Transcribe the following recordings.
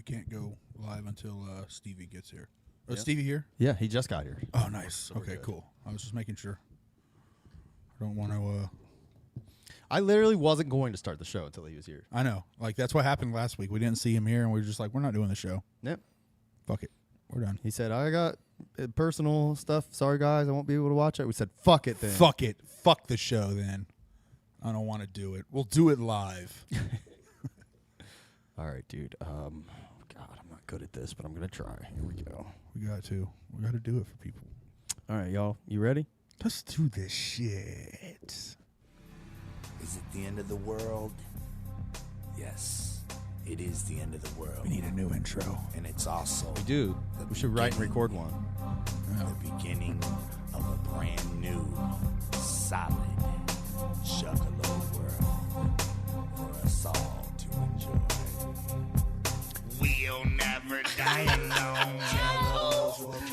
we can't go live until Stevie gets here. Oh, Stevie here? Yeah, he just got here. Oh, nice. Okay, cool. I was just making sure. I don't want to... I literally wasn't going to start the show until he was here. I know. Like, that's what happened last week. We didn't see him here, and we were just like, we're not doing the show. Yep. Fuck it. We're done. He said, I got personal stuff. Sorry, guys. I won't be able to watch it. We said, fuck it then. Fuck it. Fuck the show then. I don't want to do it. We'll do it live. All right, dude. God, I'm not good at this, but I'm going to try. Here we go. We got to. We got to do it for people. All right, y'all. You ready? Let's do this shit. Is it the end of the world? Yes, it is the end of the world. We need a new intro. And it's also We do. We should write and record one. the beginning of a brand new, solid, juggalo world for us all to enjoy. We'll never die alone.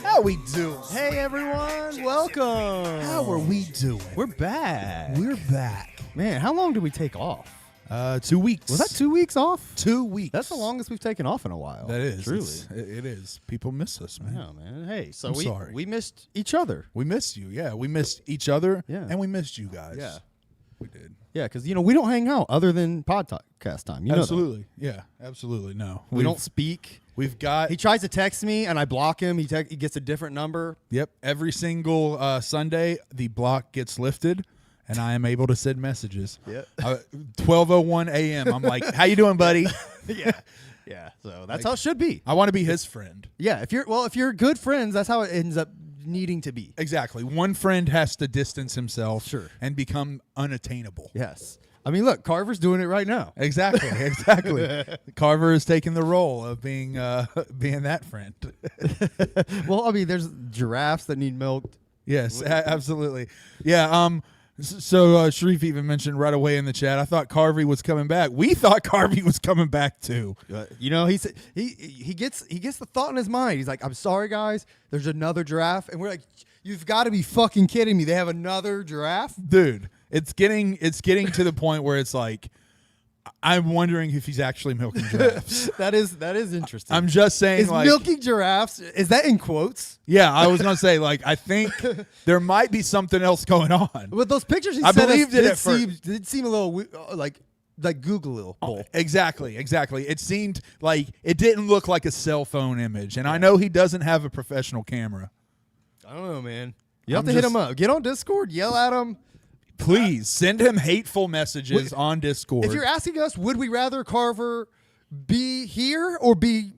How we doing? Hey, everyone. Welcome. How are we doing? We're back. We're back. Man, how long did we take off? 2 weeks. Was that 2 weeks off? 2 weeks. That's the longest we've taken off in a while. That is. Truly. It is. People miss us, man. Yeah, man. Hey, so I'm sorry. we missed each other. We missed you. Yeah, we missed each other. Yeah. And we missed you guys. Yeah. We did. Yeah, because, we don't hang out other than podcast time. You know that. Absolutely. Yeah, absolutely. No. We don't speak. We've got... He tries to text me, and I block him. He gets a different number. Yep. Every single Sunday, the block gets lifted, and I am able to send messages. Yep. 12:01 a.m. I'm like, how you doing, buddy? Yeah. So that's how it should be. I want to be his friend. Yeah. If you're good friends, that's how it ends up needing to be. Exactly. One friend has to distance himself and become unattainable. Yes. I mean, look, Carver's doing it right now. Exactly. Carver is taking the role of being that friend. Well, I mean, there's giraffes that need milked. Yes, absolutely. Yeah. So Sharif even mentioned right away in the chat, I thought Carvey was coming back. We thought Carvey was coming back too. He gets the thought in his mind. He's like, I'm sorry, guys. There's another giraffe. And we're like, you've got to be fucking kidding me. They have another giraffe? Dude, it's getting to the point where it's like, I'm wondering if he's actually milking giraffes. That is interesting. I'm just saying, is milking giraffes, is that in quotes? Yeah, I was going to say, like, I think there might be something else going on. With those pictures he I sent believed us it at first. did seem a little like Google. Exactly. It seemed like it didn't look like a cell phone image. And I know he doesn't have a professional camera. I don't know, man. You have to hit him up. Get on Discord, yell at him. Please send him hateful messages on Discord. If you're asking us, would we rather Carver be here or be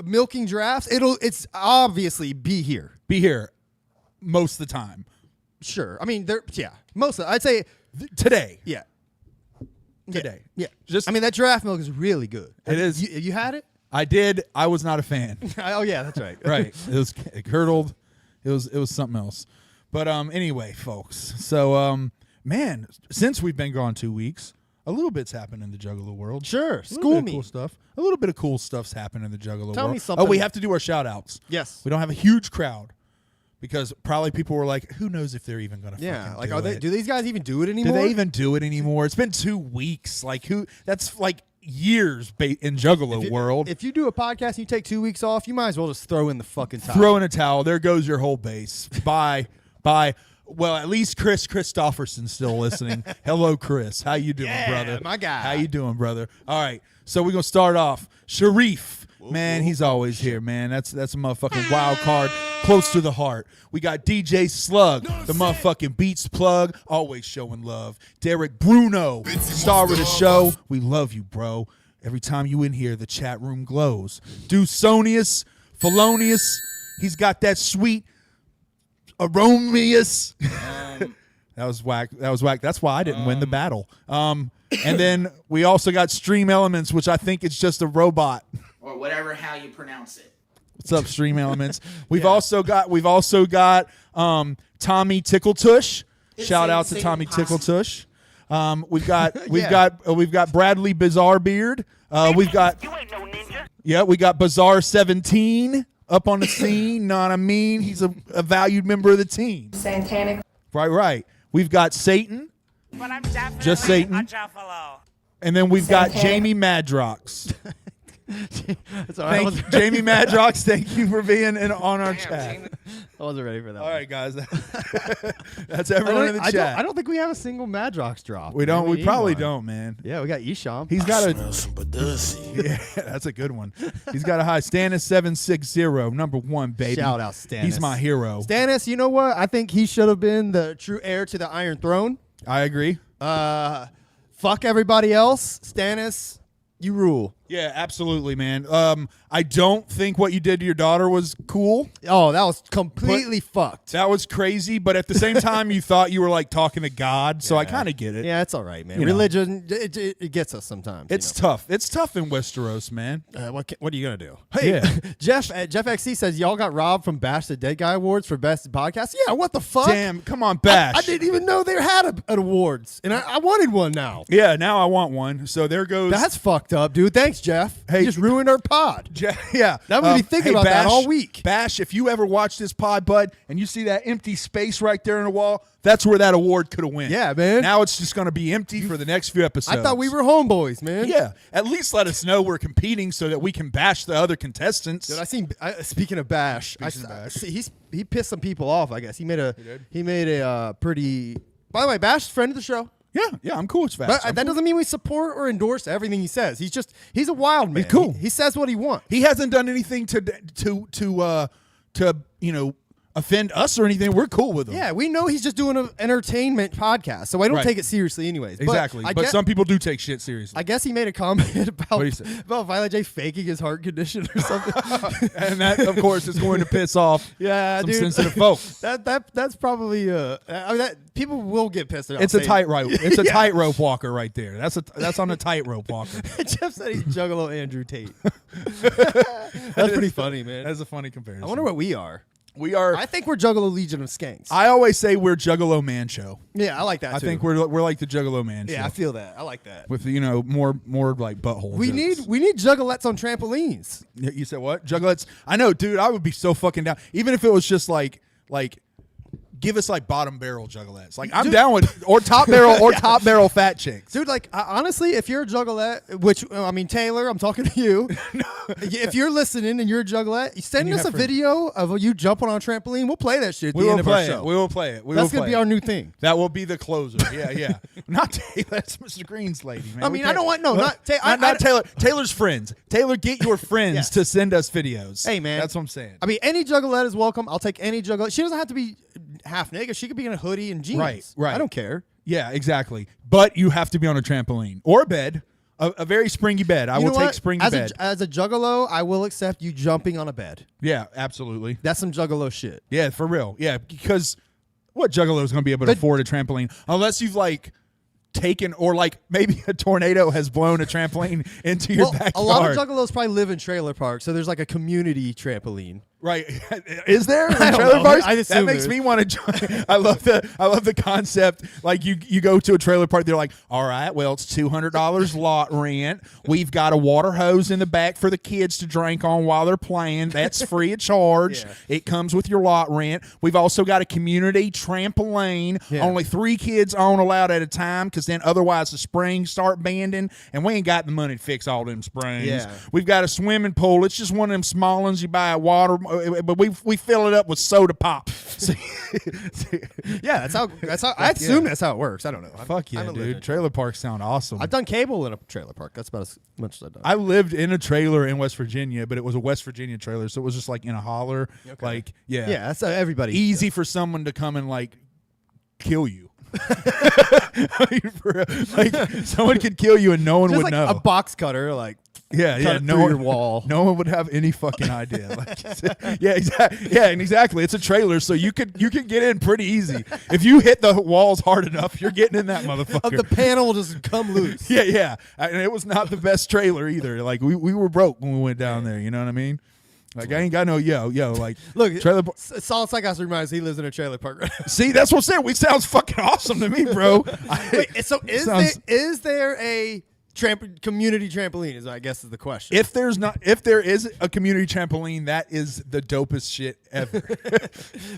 milking giraffes? It's obviously be here. Be here most of the time. Sure. I mean, I'd say today. Yeah. Today. Yeah. That giraffe milk is really good. It is. You had it? I did. I was not a fan. Oh yeah, that's right. Right. It curdled. It was something else. But anyway, folks. So man, since we've been gone 2 weeks, a little bit's happened in the Juggalo world. Sure. School me. Cool stuff. A little bit of cool stuff's happened in the Juggalo world. Tell me something. Oh, we have to do our shout-outs. Yes. We don't have a huge crowd because probably people were like, who knows if they're even going to fucking do it. Do these guys even do it anymore? Do they even do it anymore? It's been 2 weeks. Like, that's like years in Juggalo world. If you do a podcast and you take 2 weeks off, you might as well just throw in the fucking towel. Throw in a towel. There goes your whole base. Bye. Bye. Well, at least Chris Christopherson's still listening. Hello, Chris. How you doing, brother? My guy. How you doing, brother? All right. So we're going to start off. Sharif. Man, he's always here, man. That's a motherfucking wild card close to the heart. We got DJ Slug, the motherfucking Beats plug, always showing love. Derek Bruno, star of the show. We love you, bro. Every time you in here, the chat room glows. Dusonius, Felonius, he's got that sweet Aromius. That was whack. That's why I didn't win the battle. And then we also got Stream Elements, which I think is just a robot. Or whatever how you pronounce it. What's up, Stream Elements? We've also got Tommy Tickletush. Shout out to Tommy Tickletush. We've got Bradley Bizarre Beard. We've got You ain't no ninja. Yeah, we got Bizarre 17 up on the scene. Know what I mean? He's a valued member of the team. Santanic. Right. We've got Satan. But I'm definitely Just Satan. a Juffalo. And then we've got Santana. Jamie Madrox. Sorry, I wasn't, Jamie Madrox, thank you for being on our chat. I wasn't ready for that. All right, guys. That's everyone in the chat. I don't think we have a single Madrox drop. We don't. Maybe We probably one. don't, man. Yeah, we got Isham. He's got a. Smell some pussy. Yeah, that's a good one. He's got a high. Stannis 760, number 1, baby. Shout out Stannis. He's my hero. Stannis, you know what? I think he should have been the true heir to the Iron Throne. I agree. Fuck everybody else. Stannis, you rule. Yeah, absolutely, man. I don't think what you did to your daughter was cool. Oh, that was completely fucked. That was crazy, but at the same time, you thought you were like talking to God, so I kind of get it. Yeah, it's all right, man. You know. Religion, it gets us sometimes. It's tough. It's tough in Westeros, man. What are you gonna do? Hey, Yeah. Jeff XC says y'all got robbed from Bash the Dead Guy Awards for best podcast. Yeah, what the fuck? Damn, come on, Bash. I didn't even know they had an awards, and I wanted one now. Yeah, now I want one. So there goes. That's fucked up, dude. Thanks, Jeff. Hey, you just ruined our pod. Yeah. That made me think about that all week. Bash, if you ever watch this pod, bud, and you see that empty space right there in the wall, that's where that award could have went. Yeah, man. Now it's just going to be empty for the next few episodes. I thought we were homeboys, man. Yeah. At least let us know we're competing so that we can bash the other contestants. Dude, speaking of Bash, he pissed some people off. I guess he made a pretty. By the way, Bash, friend of the show. Yeah, I'm cool with Bash. But that doesn't mean we support or endorse everything he says. He's a wild man. He's cool. He says what he wants. He hasn't done anything to offend us or anything. We're cool with him. Yeah, we know he's just doing an entertainment podcast, so I don't Right. take it seriously anyways. Exactly. But some people do take shit seriously. I guess he made a comment about do you say? Violent J faking his heart condition or something. And that, of course, is going to piss off Yeah, some dude. sensitive folks. That's probably that people will get pissed off. It's a saying- tightrope. It's a Yeah. tightrope walker right there. That's on a tightrope walker. Jeff said he's Juggalo Andrew Tate. That's pretty funny, man. That's a funny comparison. I wonder what we are. we are. I think we're Juggalo Legion of Skanks. I always say we're Juggalo Man Show. Yeah, I like that. I too. think we're like the Juggalo Man Show. Yeah, I feel that. I like that. with more like butthole. We jokes. need juggalettes on trampolines. You said what? Juggalettes? I know, dude. I would be so fucking down. Even if it was just like give us like bottom barrel juggalettes. Like I'm down with or top barrel fat chicks. Dude, like honestly, if you're a juggalette, which I mean Taylor, I'm talking to you. If you're listening and you're a juggalette, send you us a have friends. video of you jumping on a trampoline. We'll play that shit at We the will end of our play show. it. We will play it. That's gonna be our new thing. That will be the closer. Yeah. Not Taylor. That's Mr. Green's lady, man. I We mean, I can't- don't want not not Taylor. Taylor's friends. Taylor, get your friends Yes. to send us videos. Hey, man. That's what I'm saying. I mean, any juggalette is welcome. I'll take any juggalette. She doesn't have to be half naked. She could be in a hoodie and jeans. Right. I don't care. Yeah, exactly. But you have to be on a trampoline or a bed, a very springy bed. I You will know take what? springy as bed. as a juggalo, I will accept you jumping on a bed. Yeah, absolutely. That's some juggalo shit. Yeah, for real. Yeah, because what juggalo is going to be able to afford a trampoline unless you've like taken or like maybe a tornado has blown a trampoline into your backyard. A lot of juggalos probably live in trailer parks, so there's like a community trampoline. Right? Is there in I don't trailer know. parks? I That assume makes there me want to join. I love the concept. Like you go to a trailer park, they're like, all right, well it's $200 lot rent. We've got a water hose in the back for the kids to drink on while they're playing. That's free of charge. Yeah. It comes with your lot rent. We've also got a community trampoline. Yeah. Only 3 kids on allowed at a time, because then otherwise the springs start bending, and we ain't got the money to fix all them springs. Yeah. We've got a swimming pool. It's just one of them small ones you buy at water. But we fill it up with soda pop. Yeah, that's how. I assume that's how it works. I don't know. Fuck yeah, dude. Trailer parks sound awesome. I've done cable in a trailer park. That's about as much as I've done. I lived in a trailer in West Virginia, but it was a West Virginia trailer, so it was just like in a holler. Like, yeah, that's everybody. easy for someone to come and like kill you. Like someone could kill you and no one Just would like know. a box cutter, like Yeah, cut it no through one, your wall. No one would have any fucking idea. Like, yeah, exactly. Yeah, and exactly. It's a trailer, so you could get in pretty easy. If you hit the walls hard enough, you're getting in that motherfucker. the panel will just come loose. Yeah. And it was not the best trailer either. Like we were broke when we went down there. You know what I mean? Like I ain't got no yo. Like Look, trailer. Solid Psychos reminds he lives in a trailer park. Right now. See, that's what I'm saying. We sounds fucking awesome to me, bro. Wait, so is sounds- there a community trampoline is, I guess, is the question. If there is a community trampoline, that is the dopest shit ever.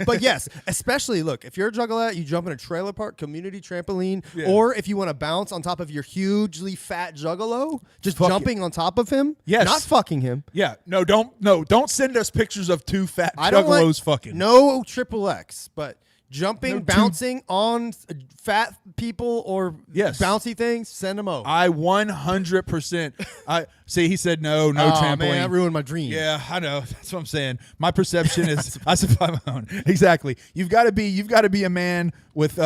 But yes, especially look, if you're a juggalette, you jump in a trailer park community trampoline, Yeah. or if you want to bounce on top of your hugely fat juggalo, just Fuck jumping on top of him, Yes. not fucking him. Yeah, don't send us pictures of two fat I don't like juggalos fucking. no triple X, but jumping, No, bouncing on fat people or Yes. bouncy things, send them over. I 100%. I see. He said no Oh, trampoline. man, that ruined my dream. Yeah, I know. That's what I'm saying. My perception is I supply my own. Exactly. You've got to be a man with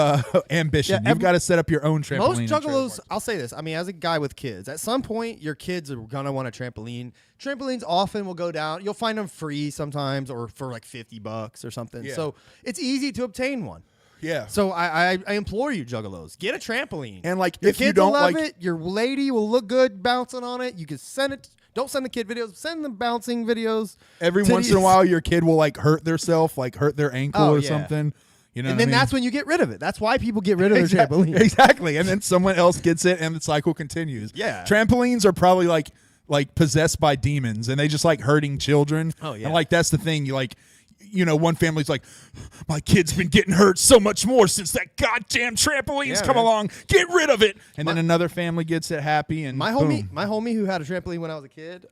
ambition. Yeah, You've got to set up your own trampoline. Most and trailer juggalos, park. I'll say this. I mean, as a guy with kids, at some point, your kids are going to want a trampoline. Trampolines often will go down. You'll find them free sometimes or for like $50 or something. Yeah. So it's easy to obtain one. Yeah. So I implore you, juggalos, get a trampoline. And like, your if kids you don't will love like it, your lady will look good bouncing on it. You can send it. Don't send the kid videos. Send them bouncing videos. every once in a while, your kid will like hurt theirself, like hurt their ankle Oh, or yeah. something. You know, And what I then mean? that's when you get rid of it. That's why people get rid of their Exactly. trampoline. Exactly. And then someone else gets it and the cycle continues. Yeah. Trampolines are probably like possessed by demons and they just like hurting children. Oh, yeah. And like that's the thing. One family's like, my kid's been getting hurt so much more since that goddamn trampoline's Yeah, come man. along. Get rid of it. And then another family gets it happy and My boom. homie who had a trampoline when I was a kid,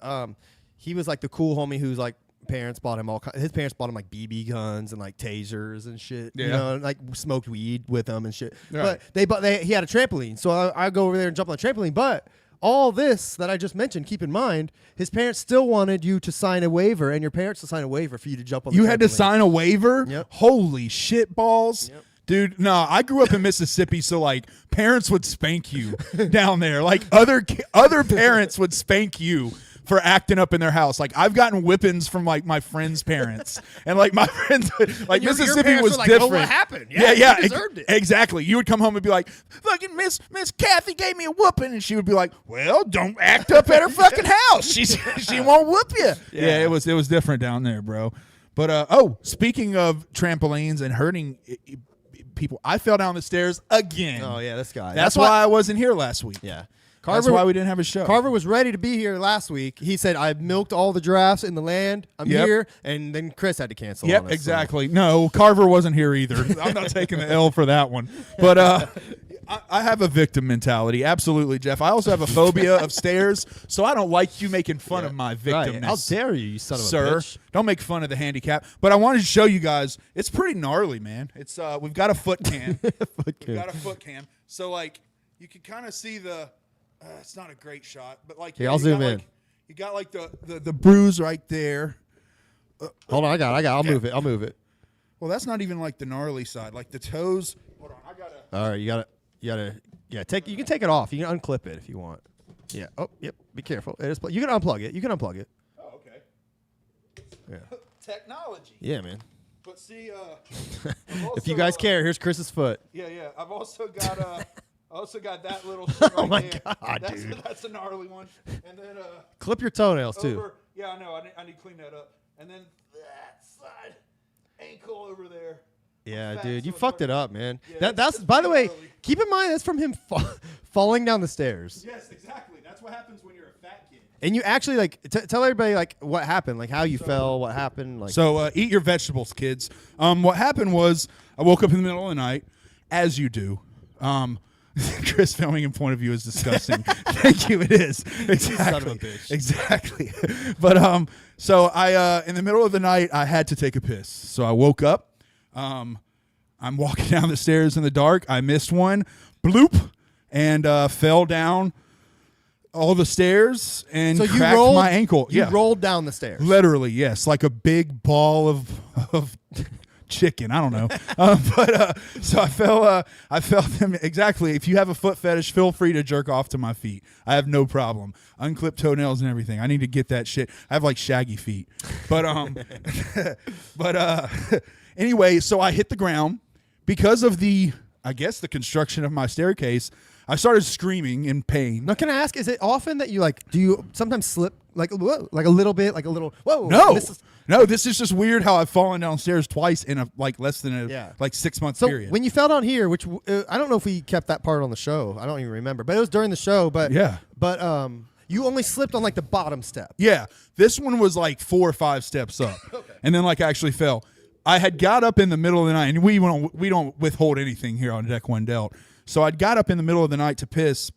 he was like the cool homie who's like parents bought him his parents bought him like BB guns and like tasers and shit. You Yeah. know, and, like smoked weed with them and shit. Right. But he had a trampoline, so I go over there and jump on the trampoline. But all this that I just mentioned, keep in mind, his parents still wanted you to sign a waiver, and your parents to sign a waiver for you to jump on. You the had to trampoline. sign a waiver? Yep. Holy shit balls. Yep. Dude, no, I grew up in Mississippi, so like parents would spank you down there. Like other parents would spank you for acting up in their house. Like I've gotten whippings from like my friends' parents, and like my friends, like Your Mississippi parents was were like, different. "Oh, what happened? Yeah, Yeah, you deserved it." Exactly. You would come home and be like, "Fucking Miss Kathy gave me a whooping," and she would be like, "Well, don't act up at her fucking house. She won't whoop you." Yeah, it was different down there, bro. But speaking of trampolines and hurting people, I fell down the stairs again. Oh yeah, this guy. That's why I wasn't here last week. Yeah. That's why we didn't have a show. Carver was ready to be here last week. He said, "I've milked all the giraffes in the land. I'm Yep. here." And then Chris had to cancel. Yep, on us, exactly. No, Carver wasn't here either. I'm not taking the L for that one. But I have a victim mentality. Absolutely, Jeff. I also have a phobia of stairs, so I don't like you making fun of my victimness. Right. How dare you, you son of a Sir, bitch. don't make fun of the handicap. But I wanted to show you guys. It's pretty gnarly, man. It's we've got a foot cam. We've got a foot cam. So like you can kind of see the. It's not a great shot, but like Here, I'll you zoom got, in. like, you got like the bruise right there. Hold on, I got. I'll move it. Well, that's not even like the gnarly side. Like the toes. Hold on, I gotta. All right, you gotta. Yeah, you can take it off. You can unclip it if you want. Yeah. Oh, yep. Be careful. It is. You can unplug it. Oh, okay. Yeah. Technology. Yeah, man. But see, If you guys care, here's Chris's foot. Yeah. I've also got that little shit Oh right my there. God, dude. That's a gnarly one. And then Clip your toenails too. over. Yeah, I know. I need to clean that up. And then that side ankle over there. Yeah, fat, dude, so you it's fucked hard. it up, man. Yeah, That's it's by the way, gnarly. keep in mind that's from him falling down the stairs. Yes, exactly. That's what happens when you're a fat kid. And you actually like tell everybody like what happened, like how you fell, what happened, like. So eat your vegetables, kids. What happened was I woke up in the middle of the night, as you do. Chris filming in point of view is disgusting. Thank you. It is exactly. Son of a bitch. Exactly. But so I in the middle of the night I had to take a piss. So I woke up. I'm walking down the stairs in the dark. I missed one, bloop, and fell down all the stairs and so you cracked rolled my ankle. You Yeah, rolled down the stairs. literally, yes, like a big ball of chicken. I don't know, so I fell them exactly. If you have a foot fetish, feel free to jerk off to my feet. I have no problem. Unclipped toenails and everything. I need to get that shit. I have like shaggy feet, but anyway, so I hit the ground because of the construction of my staircase. I started screaming in pain. Now, can I ask, is it often that you like, do you sometimes slip Like whoa, like a little bit, like a little. Whoa. No, this is just weird how I've fallen downstairs twice in a less than a 6 month So period. when you fell down here, which I don't know if we kept that part on the show. I don't even remember, but it was during the show. But you only slipped on like the bottom step. Yeah, this one was like 4 or 5 steps up, and then like actually fell. I had got up in the middle of the night, and we don't withhold anything here on Deck One Delt. So I'd got up in the middle of the night to piss.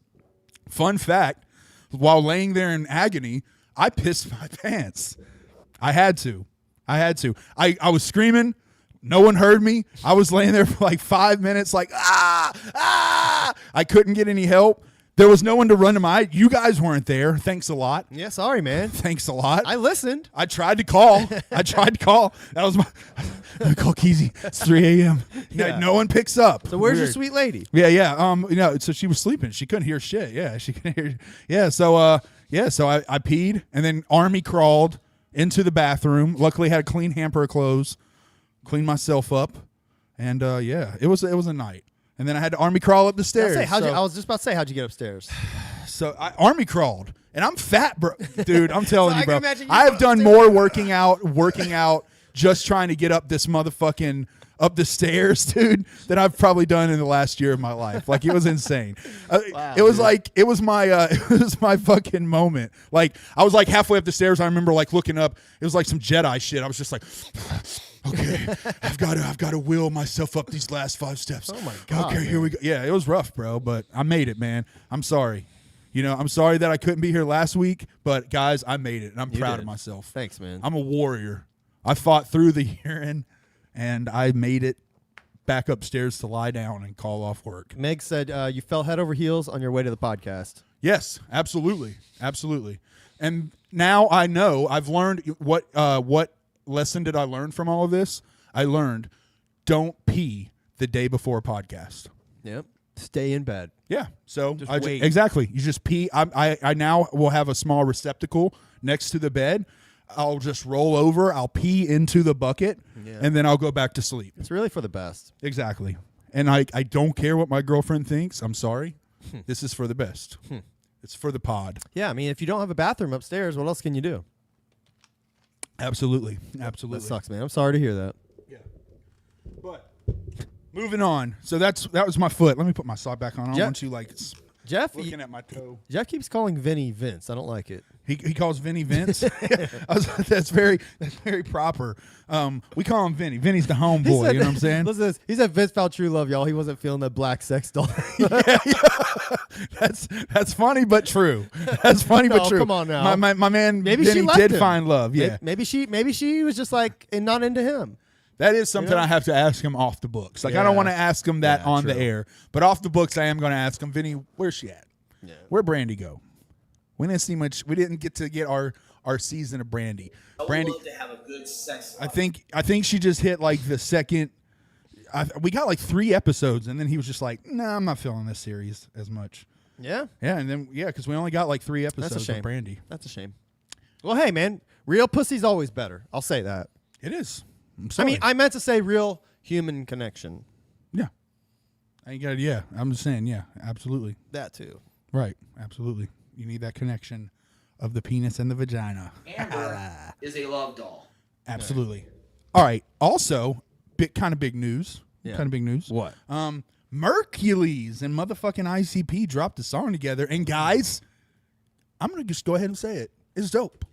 Fun fact: while laying there in agony, I pissed my pants. I had to. I was screaming. No one heard me. I was laying there for like 5 minutes, like ah. I couldn't get any help. There was no one to run to my. You guys weren't there. Thanks a lot. Yeah, sorry, man. Thanks a lot. I listened. I tried to call. That was my. I call Keezy. It's 3 a.m. Yeah. No one picks up. So where's your Weird. sweet lady? Yeah. So she was sleeping. She couldn't hear shit. Yeah, she couldn't hear. Yeah. So I peed and then army crawled into the bathroom. Luckily, had a clean hamper of clothes. Cleaned myself up, and it was a night. And then I had to army crawl up the stairs. I was just about to say, how'd you get upstairs? So I army crawled, and I'm fat, bro. Dude, I'm telling you, bro. I have done upstairs. more working out, just trying to get up this motherfucking up the stairs, dude, than I've probably done in the last year of my life. Like it was insane. Wow, it was dude. It was my fucking moment. Like I was like halfway up the stairs. I remember like looking up. It was like some Jedi shit. I was just like. Okay, I've got to will myself up these last 5 steps. Oh my God. Okay, here we go. Yeah, it was rough, bro, but I made it, man. I'm sorry. I'm sorry that I couldn't be here last week, but guys, I made it, and I'm proud of myself. Thanks, man. I'm a warrior. I fought through the urine, and I made it back upstairs to lie down and call off work. Meg said you fell head over heels on your way to the podcast. Yes, absolutely. And now I know I've learned what lesson did I learn from all of this? I learned don't pee the day before a podcast. Yep. Stay in bed. Yeah. So wait. Exactly. You just pee. I now will have a small receptacle next to the bed. I'll just roll over. I'll pee into the bucket, and then I'll go back to sleep. It's really for the best. Exactly. And I don't care what my girlfriend thinks. I'm sorry. This is for the best. It's for the pod. Yeah. I mean, if you don't have a bathroom upstairs, what else can you do? Absolutely. That sucks, man. I'm sorry to hear that. Yeah. But moving on. So that was my foot. Let me put my sock back on. I don't want you Jeff looking at my toe. Jeff keeps calling Vinny Vince. I don't like it. He calls Vinny Vince. That's very proper. We call him Vinny. Vinny's the homeboy. You know what I'm saying? Listen to this. He said Vince found true love, y'all. He wasn't feeling that black sex doll. Yeah. That's funny but true. That's funny but true. Come on now. My man Maybe Vinny she left did him. find love. Yeah. Maybe she was just like not into him. That is something I have to ask him off the books. Like I don't want to ask him that on the air, but off the books I am going to ask him, Vinny, where's she at? Yeah. Where'd Brandy go? We didn't see much. We didn't get to get our season of Brandy. Brandy, I would love to have a good sex life. I think she just hit like the second. We got like 3 episodes, and then he was just like, "Nah, I'm not feeling this series as much." Yeah. Yeah, and then because we only got like 3 episodes That's a shame. of Brandy. That's a shame. Well, hey man, real pussy's always better. I'll say that. It is. I mean, I meant to say real human connection. Yeah. I'm just saying, yeah, absolutely. That too. Right, absolutely. You need that connection of the penis and the vagina. Amber is a love doll. Absolutely. All right. Also, kind of big news. Yeah. Kind of big news. What? Mercules and motherfucking ICP dropped a song together. And guys, I'm going to just go ahead and say it. It's dope.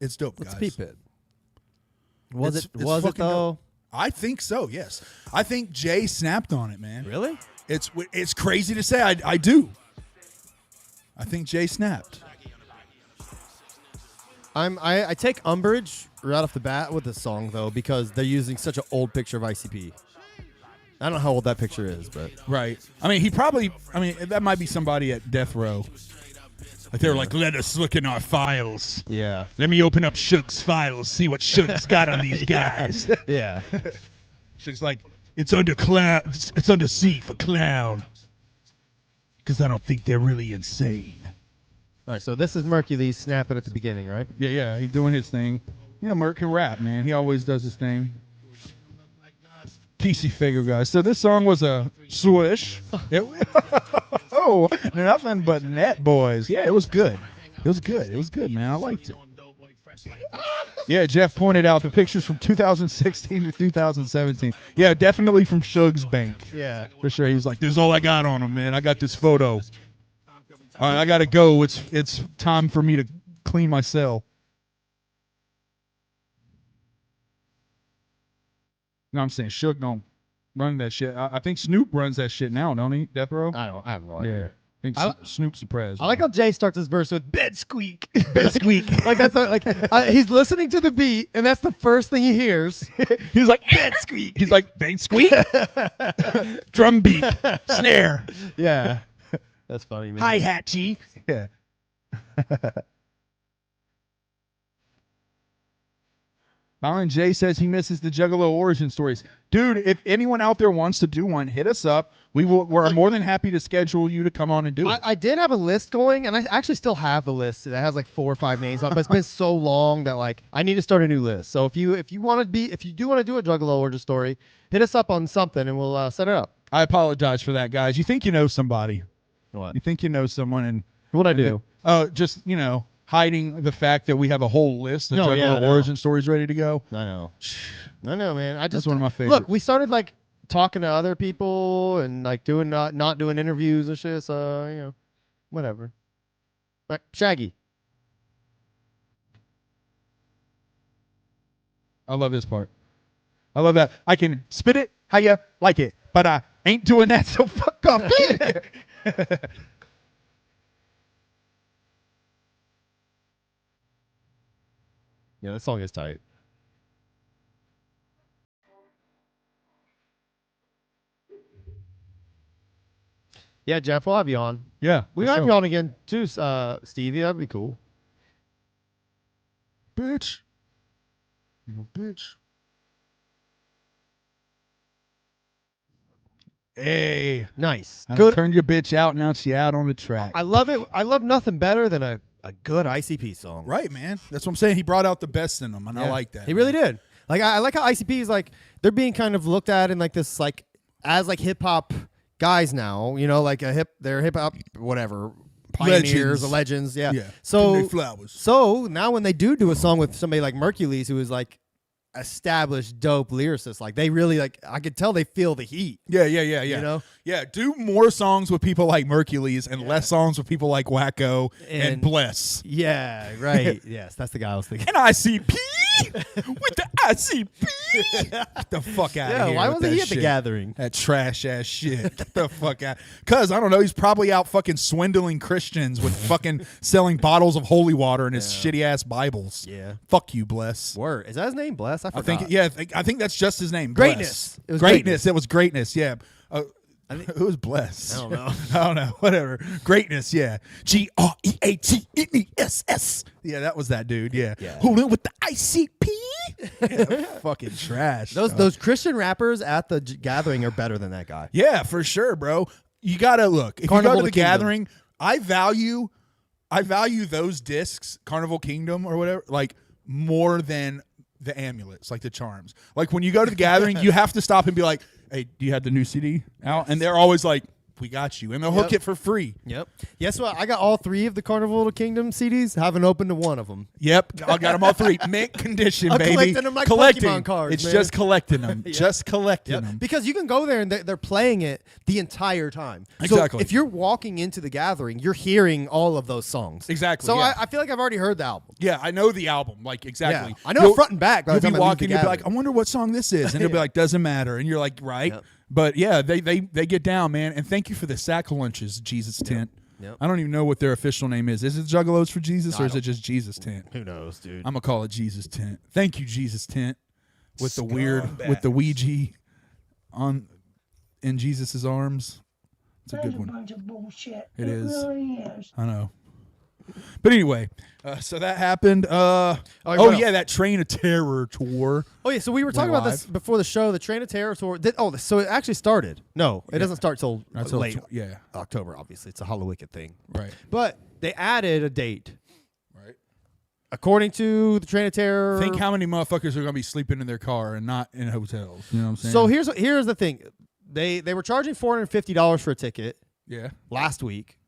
It's dope, guys. Let's peep it. Was It's it though? dope. I think so, yes. I think Jay snapped on it, man. Really? It's crazy to say. I do. I think Jay snapped. I take umbrage right off the bat with this song though because they're using such an old picture of ICP. I don't know how old that picture is, but Right. I mean, that might be somebody at death row. Like they were like, let us look in our files. yeah, Let me open up Shook's files, see what Shook's got on these guys. yeah. Shook's like, it's under C for clown. Because I don't think they're really insane. All right, so this is Mercules snapping at the beginning, right? Yeah, he's doing his thing. Yeah, Merc can rap, man. He always does his thing. PC figure, guys. So this song was a swish. Oh, nothing but net boys. Yeah, it was good. It was good. It was good, man. I liked it. Yeah, Jeff pointed out the pictures from 2016 to 2017. Yeah, definitely from Suge's bank. Yeah. For sure. He was like, this is all I got on him, man. I got this photo. All right, I got to go. It's time for me to clean my cell. No, I'm saying Suge don't run that shit. I think Snoop runs that shit now, don't he, Death Row? I have no idea. Yeah. I think Snoop's the president. I like how Jay starts his verse with bed squeak. Bed squeak. Like that's he's listening to the beat, and that's the first thing he hears. He's like, bed squeak. He's like, bed squeak. Drum beat. Snare. Yeah. That's funny, man. Hi-hat, chief. Yeah. Colin J says he misses the Juggalo origin stories. Dude, if anyone out there wants to do one, hit us up. We're more than happy to schedule you to come on and do it. I did have a list going, and I actually still have the list that has like 4 or 5 names on it, but it's been so long that like I need to start a new list. So if you do want to do a Juggalo origin story, hit us up on something and we'll set it up. I apologize for that, guys. You think you know somebody. What? You think you know someone, and What'd I do? just, hiding the fact that we have a whole list of Juggalo origin stories ready to go. I know. I know, man. That's one of my favorites. Look, we started like talking to other people and like doing not doing interviews and shit. So whatever. Right, Shaggy. I love this part. I love that. I can spit it how you like it, but I ain't doing that, so fuck off. Yeah, that song is tight. Yeah, Jeff, we'll have you on. Yeah. We'll have you on again too, Stevie. That'd be cool. Bitch. You bitch. Hey. Nice. I Good. turned your bitch out, now she out on the track. I love it. I love nothing better than a good ICP song. Right, man. That's what I'm saying. He brought out the best in them, and I like that. He really did. Like I like how ICP is like they're being kind of looked at in like this like as like hip hop guys now. Like they're hip hop whatever pioneers, legends. Yeah. So flowers. So now when they do a song with somebody like Mercules, who is like established dope lyricist, like they really like I could tell they feel the heat. Yeah. Yeah, do more songs with people like Mercules and less songs with people like Wacko and Bless. Yeah, right. Yes, that's the guy I was thinking. And ICP with the ICP. Get the fuck out of here. Yeah, why with wasn't he that at the shit. gathering? That trash ass shit. Get the fuck out. Because, I don't know, he's probably out fucking swindling Christians with fucking selling bottles of holy water and his shitty ass Bibles. Yeah. Fuck you, Bless. Word. Is that his name? Bless? I I forgot. think, I think that's just his name. Greatness. Bless. It was greatness. It was greatness, yeah. Who was Bless? I don't know. I don't know. Whatever. Greatness, yeah. GREATNESS. Yeah, that was that dude, yeah. Holding with the ICP. Yeah, fucking trash. Those Christian rappers at the gathering are better than that guy. Yeah, for sure, bro. You gotta look. If Carnival you go to the Kingdom. gathering, I value those discs, Carnival Kingdom or whatever, like more than the amulets, like the charms. Like when you go to the gathering, you have to stop and be like, "Hey, do you have the new CD out?" And they're always like, "We got you," and they'll hook it for free. Yep. Guess what? I got all 3 of the Carnival Kingdom CDs. Haven't opened to one of them. Yep, I got them all 3, mint condition, I'm baby. collecting them like collecting. Pokemon cards, It's man. just collecting them. Just collecting them. Because you can go there and they're playing it the entire time. Exactly. So if you're walking into the gathering, you're hearing all of those songs. Exactly, So yeah. I feel like I've already heard the album. Yeah, I know the album, like exactly. Yeah. I know front and back. by You'll the be time I leave walking, the you'll be like, "I gathering. wonder what song this is," and they'll be like, "Doesn't matter," and you're like, "Right." Yep. But yeah, they get down, man. And thank you for the sack lunches, Jesus Tent. Yep. I don't even know what their official name is. Is it Juggalos for Jesus, or is it just Jesus Tent? Who knows, dude? I'm gonna call it Jesus Tent. Thank you, Jesus Tent, with the Ouija in Jesus's arms. It's a good one. Bunch of bullshit. It is. Really is. I know. But anyway, so that happened. what Yeah, that Train of Terror tour. Oh yeah, so we were talking about this before the show. The Train of Terror tour. So it actually started. No, it doesn't start till late. Yeah, October. Obviously, it's a Halloween thing. right. But they added a date. Right. According to the Train of Terror. Think how many motherfuckers are gonna be sleeping in their car and not in hotels. You know what I'm saying? So here's the thing. They were charging $450 for a ticket yeah, last week.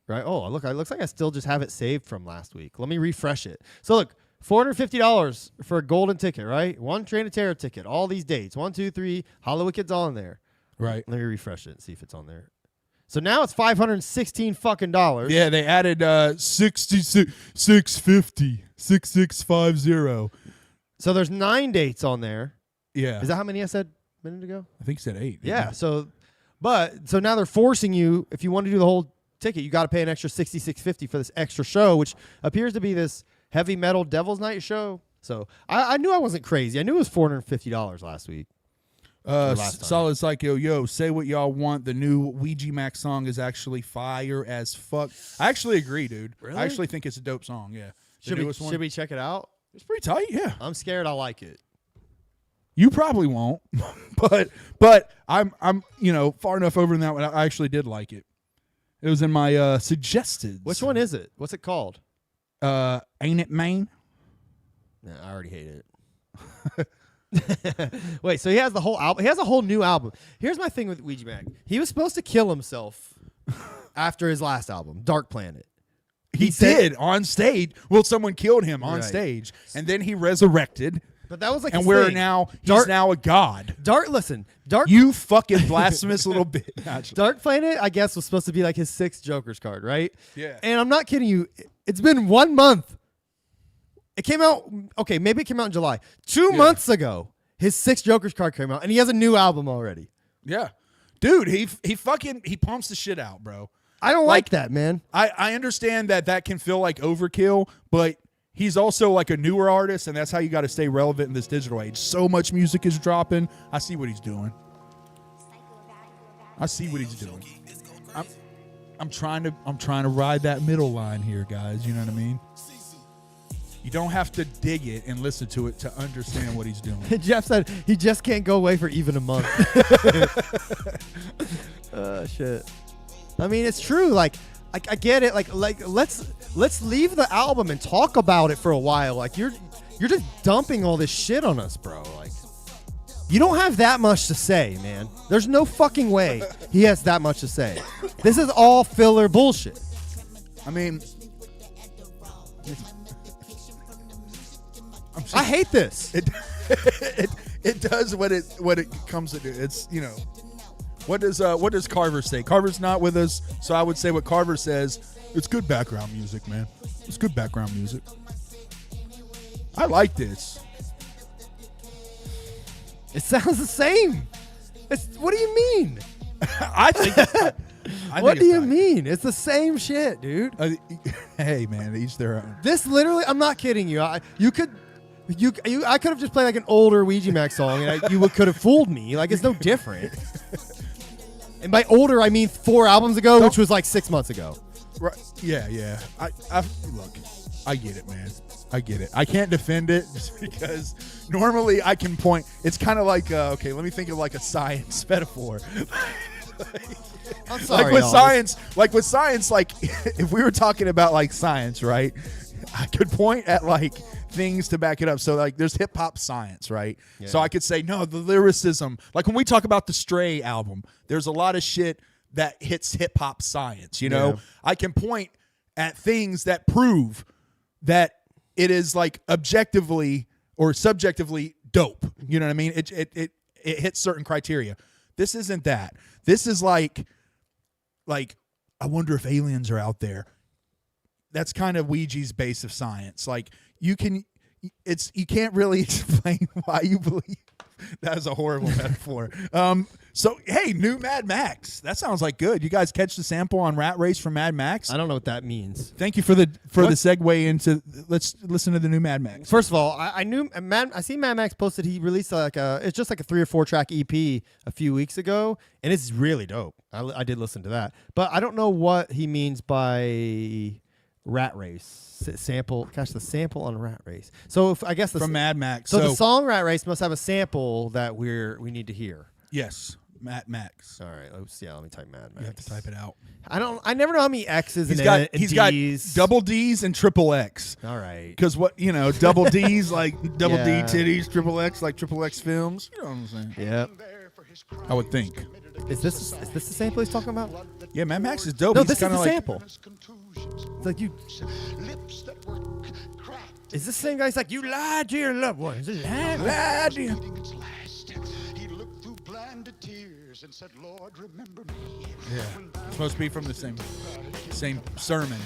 right? Oh, look, it looks like I still just have it saved from last week. Let me refresh it. So look, $450 for a golden ticket, right? One Train of Terror ticket, all these dates. 1, 2, 3, Hollywood Kids all in there. Right. Let me refresh it and see if it's on there. So now it's $516 fucking dollars. Yeah, they added 650, 6650. So there's 9 dates on there. Yeah. Is that how many I said a minute ago? I think you said 8. Yeah. So now they're forcing you, if you want to do the whole ticket, you got to pay an extra $66.50 for this extra show, which appears to be this heavy metal Devil's Night show. So I knew I wasn't crazy. I knew it was $450 last week. Solid Psycho, yo, say what y'all want. The new Ouija Max song is actually fire as fuck. I actually agree, dude. Really? I actually think it's a dope song. Yeah. Should we check it out? It's pretty tight. Yeah. I'm scared I like it. You probably won't, but I'm far enough over in that one. I actually did like it. It was in my suggested. Which one is it? What's it called? Ain't It Main? Nah, I already hate it. Wait, so he has the whole album. He has a whole new album. Here's my thing with Ouija Mac. He was supposed to kill himself after his last album, Dark Planet. He did on stage. Well, someone killed him on stage, and then he resurrected. But that was like, and his we're thing. now he's now a god. Dark. You fucking blasphemous little bitch. Dark Planet, I guess, was supposed to be like his 6th Joker's card, right? Yeah. And I'm not kidding you. It's been 1 month. It came out. Okay, maybe it came out in July. 2 months ago, his 6th Joker's card came out, and he has a new album already. Yeah, dude, he pumps the shit out, bro. I don't like that, man. I understand that can feel like overkill, but he's also like a newer artist, and that's how you got to stay relevant in this digital age. So much music is dropping. I see what he's doing. I'm trying to ride that middle line here, guys. You know what I mean? You don't have to dig it and listen to it to understand what he's doing. Jeff said he just can't go away for even a month. Shit. I mean, it's true. Like, I get it. Like let's leave the album and talk about it for a while. Like you're just dumping all this shit on us, bro. Like you don't have that much to say, man. There's no fucking way he has that much to say. This is all filler bullshit. I mean, I hate this. It does what it comes to do. It's what does Carver say? Carver's not with us, so I would say what Carver says. It's good background music, man. It's good background music. I like this. It sounds the same. What do you mean? I think. What do you mean? It's the same shit, dude. Hey, man, each their own. This literally, I'm not kidding you. I could have just played like an older Ouija Max song, and you could have fooled me. Like it's no different. And by older, I mean 4 albums ago, which was like 6 months ago. Right? Yeah. Look, I get it, man. I get it. I can't defend it just because normally I can point. It's kind of like okay, let me think of like a science metaphor. I'm sorry. Like with science, like if we were talking about like science, right? I could point at like things to back it up. So like there's hip hop science, right? Yeah. So I could say, no, the lyricism, like when we talk about the Stray album, there's a lot of shit that hits hip hop science, you know? Yeah. I can point at things that prove that it is like objectively or subjectively dope. You know what I mean? It hits certain criteria. This isn't that. This is like I wonder if aliens are out there. That's kind of Ouija's base of science. Like you can't really explain why you believe. That is a horrible metaphor. So hey, new Mad Max. That sounds like good. You guys catch the sample on Rat Race from Mad Max? I don't know what that means. Thank you for the segue into. Let's listen to the new Mad Max. First of all, I see Mad Max posted he released it's just like a 3 or 4 track EP a few weeks ago, and it's really dope. I did listen to that, but I don't know what he means by Rat Race sample. Gosh, the sample on Rat Race. So I guess from Mad Max. So the song Rat Race must have a sample that we need to hear. Yes, Mad Max. All right, let me type Mad Max. You have to type it out. I never know how many X's he's and D's. got double D's and triple X. All right. Because double D's like double D titties, triple X like triple X films. You know what I'm saying? Yep. I would think. Is this the sample he's talking about? Yeah, Mad Max is dope. No, He's this is the kinda like, sample. It's like you. Is this the same guy? He's like, you lied to your loved ones. Lied to you. He looked through blinded tears and said, Lord, remember me. Yeah, it's supposed to be from the same sermon.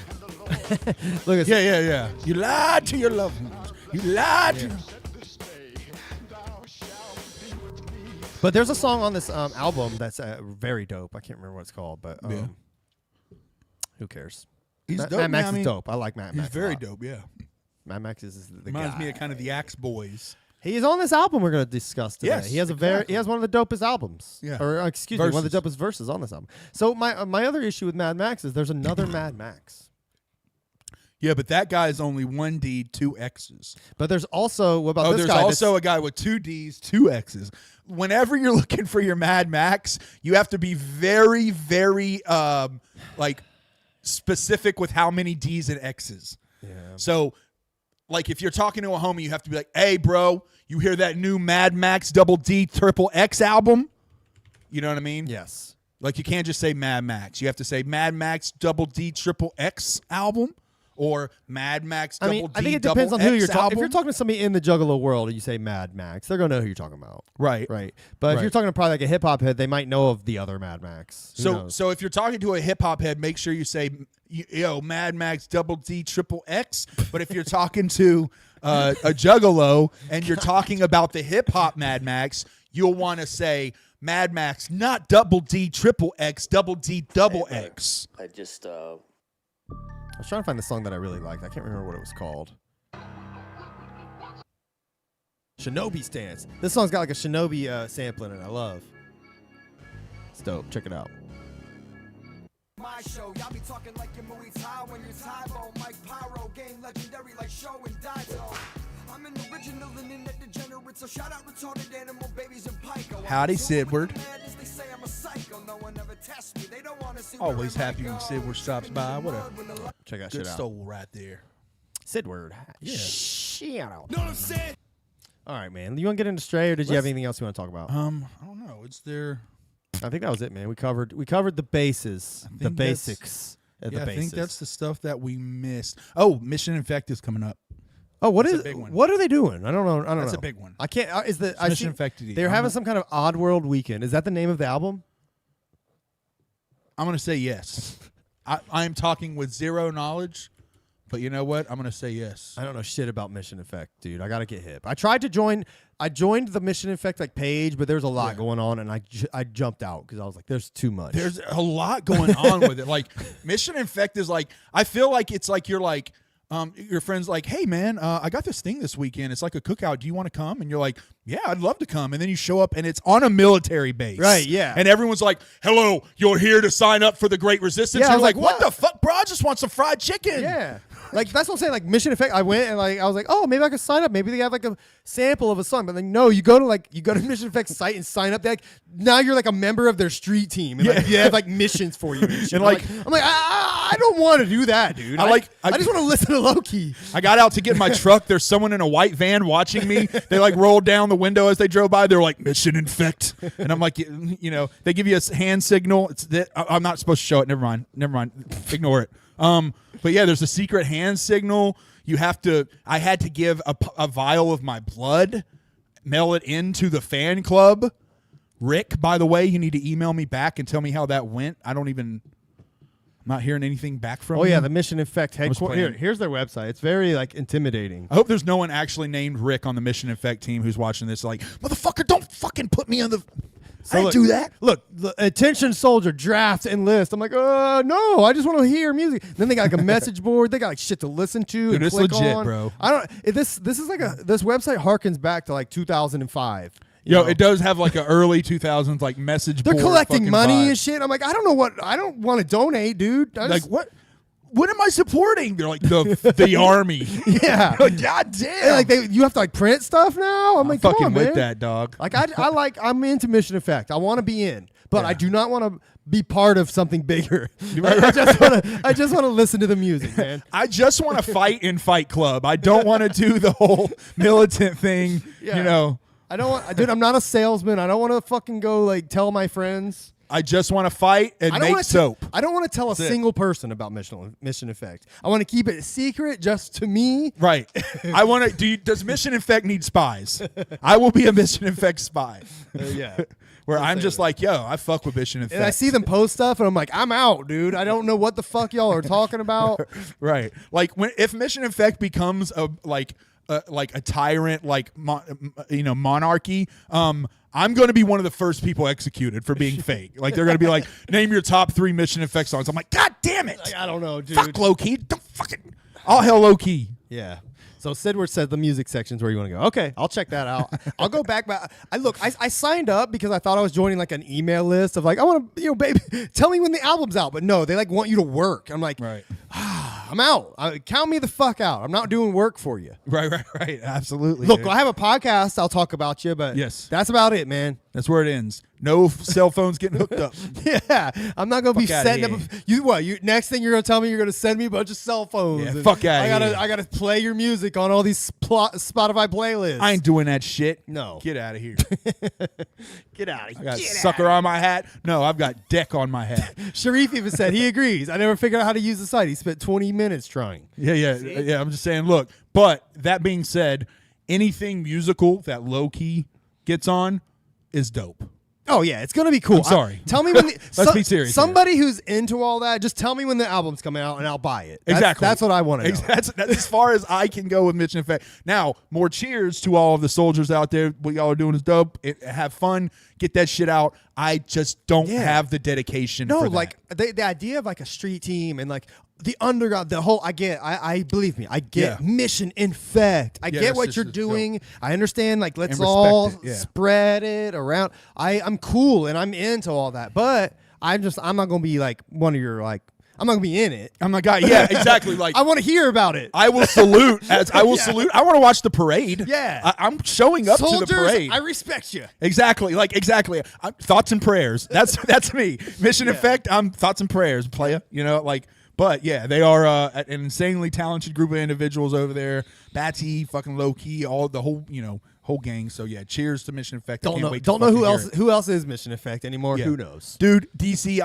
Look at Yeah. You lied to your loved ones. You lied to. But there's a song on this album that's very dope. I can't remember what it's called, but who cares? He's dope. Mad Max man. I mean, is dope. I like Mad Max. He's very a lot. dope. Yeah, Mad Max is the reminds guy. me of kind of the Axe Boys. He is on this album we're going to discuss today. Yes, he has he has one of the dopest albums. Yeah. Or excuse me, one of the dopest verses on this album. So my other issue with Mad Max is there's another Mad Max. Yeah, but that guy is only 1 D, 2 X's. But there's also what about this there's guy? also a guy with 2 D's, 2 X's. Whenever you're looking for your Mad Max, you have to be very, very like specific with how many D's and X's. Yeah. So, like, if you're talking to a homie, you have to be like, "Hey, bro, you hear that new Mad Max double D triple X album?" You know what I mean? Yes. Like, you can't just say Mad Max. You have to say Mad Max double D triple X album. Or Mad Max double D double X I think it depends on who you're talking. album. If you're talking to somebody in the Juggalo world and you say Mad Max, they're gonna know who you're talking about. Right. But if Right. you're talking to probably like a hip hop head, they might know of the other Mad Max. Who knows? So if you're talking to a hip hop head, make sure you say, yo, Mad Max double D triple X. But if you're talking to a Juggalo and you're talking about the hip hop Mad Max, you'll want to say Mad Max, not double D triple X, double D double X. I just I was trying to find the song that I really liked. I can't remember what it was called. Shinobi Stance. This song's got like a Shinobi sample in it. I love. It's dope. Check it out. My show, y'all be talking like your Muay Thai when you're Tybo, Mike Pyro, game legendary like Show and Daido. I'm an original and in that degenerate, so shout out retarded animal babies and Pico. Howdy, Sidward. They say I'm a psycho, no one ever tests me. They don't want to see Always happy when Sidward stops by. What a Check that good shit out. soul right there. Sidward. Yeah. Shit out. Know what I'm saying? All right, man. You want to get into Stray, or did you have anything else you want to talk about? I don't know. It's there. I think that was it, man. We covered the bases, the think that's- basics. Yeah, the I bases. think that's the stuff that we missed. Oh, Mission Infect is coming up. Oh, what That's is a big one. what are they doing? I don't know. That's know. a big one. I can't. Is the I Mission see, Infected. they're having some kind of Odd World weekend? Is that the name of the album? I'm going to say yes. I am talking with zero knowledge, but you know what? I'm going to say yes. I don't know shit about Mission Effect, dude. I gotta get hip. I tried to join. I joined the Mission Effect like page, but there's a lot going on, and I jumped out because I was like, "There's too much." There's a lot going on with it. Like Mission Infect is like, I feel like it's like you're like, your friend's like, "Hey man, I got this thing this weekend. It's like a cookout. Do you want to come?" And you're like, "Yeah, I'd love to come." And then you show up and it's on a military base. Right, yeah. And everyone's like, "Hello, you're here to sign up for the Great Resistance." Yeah, I you're was like, like, "What what? the fuck, bro? I just want some fried chicken." Yeah. Like that's what I'm saying. Like Mission Effect, I went and like I was like, oh, maybe I could sign up. Maybe they have like a sample of a song. But like, no, you go to Mission Effect's site and sign up. Like now you're like a member of their street team, and like, they have like missions for you. And, shit. And, I'm like- I don't want to do that, dude. I just want to listen to Loki. I got out to get my truck. There's someone in a white van watching me. They like rolled down the window as they drove by. They're like, "Mission Infect," and I'm like, you know, they give you a hand signal. It's that I'm not supposed to show it. Never mind. Ignore it. But yeah, there's a secret hand signal. You have to. I had to give a vial of my blood, mail it into the fan club. Rick, by the way, you need to email me back and tell me how that went. I'm not hearing anything back from Oh you. yeah, the Mission Effect was headquarters. playing. Here's their website. It's very like intimidating. I hope there's no one actually named Rick on the Mission Effect team who's watching this. Like, motherfucker, don't fucking put me on the. I didn't do that. Look, attention soldier, draft, enlist. I'm like, no, I just want to hear music. Then they got like a message board. They got like shit to listen to. Dude, and it's click legit, on. bro. I don't. This is like this website harkens back to like 2005. you Yo, know? it does have like an early 2000s like message They're board collecting fucking money vibe. and shit. I'm like, I don't know what. I don't want to donate, dude. I Like, just- what? What am I supporting? They're like the army. Yeah. Like, God damn. And, like you have to like print stuff now. I'm like, fucking come on, with man. that, dog. Like I'm into Mission Effect. I want to be in, but Yeah. I do not want to be part of something bigger. Like, I just want to listen to the music, man. I just want to fight in Fight Club. I don't want to do the whole militant thing. Yeah. You know. I don't want, dude. I'm not a salesman. I don't want to fucking go like tell my friends. I just want to fight and make soap. I don't want to tell a single person about Mission Effect. I want to keep it secret just to me. Right. I want to. Does Mission Effect need spies? I will be a Mission Effect spy. Yeah. Where I'm just like, yo, I fuck with Mission Effect. And I see them post stuff, and I'm like, I'm out, dude. I don't know what the fuck y'all are talking about. Right. Like if Mission Effect becomes a tyrant, like monarchy. I'm going to be one of the first people executed for being fake. Like they're going to be like, name your top 3 Mission Effect songs. I'm like, God damn it! Like, I don't know, dude. Fuck low key. Don't fucking all hell low key. Yeah. So Sidward said the music section's where you want to go. Okay, I'll check that out. I'll go back. But I signed up because I thought I was joining like an email list of like, I want to, baby, tell me when the album's out. But no, they like want you to work. I'm like, right. I'm out. Count me the fuck out. I'm not doing work for you. Right. Absolutely. Look, dude. I have a podcast. I'll talk about you, but yes, that's about it, man. That's where it ends. No cell phones getting hooked up. Yeah, I'm not gonna be setting up. here. Next thing you're gonna tell me you're gonna send me a bunch of cell phones. Yeah, fuck out of here. I gotta play your music on all these Spotify playlists. I ain't doing that shit. No, get out of here. Get out of here. I got sucker on my hat. No, I've got deck on my hat. Sharif even said he agrees. I never figured out how to use the site. He spent 20 minutes trying. Yeah. I'm just saying. Look, but that being said, anything musical that low key gets on is dope. Oh yeah, it's gonna be cool. I'm sorry. Tell me when. Let's be serious. Somebody who's into all that, just tell me when the album's coming out, and I'll buy it. Exactly. That's what I want to know. That's as far as I can go with Mission Effect. Now, more cheers to all of the soldiers out there. What y'all are doing is dope. Have fun. Get that shit out. I just don't have the dedication. No, for that. like the idea of like a street team and like the underground, the whole. I believe me. I get Mission Effect. I get what you're doing. Dope. I understand. Like let's all spread it around. I'm cool and I'm into all that, but I'm not gonna be like one of your like. I'm not gonna be in it. I'm the guy. Yeah, exactly. Like I want to hear about it. I will salute. I will salute. I want to watch the parade. Yeah, I'm showing up Soldiers, to the parade. I respect you. Exactly. Thoughts and prayers. That's me. Mission Effect. I'm thoughts and prayers. Playa. But yeah, they are an insanely talented group of individuals over there. Batsy, fucking low key, all the whole whole gang. So yeah, cheers to Mission Effect. Don't know who else is Mission Effect anymore. Yeah. Who knows, dude? DC.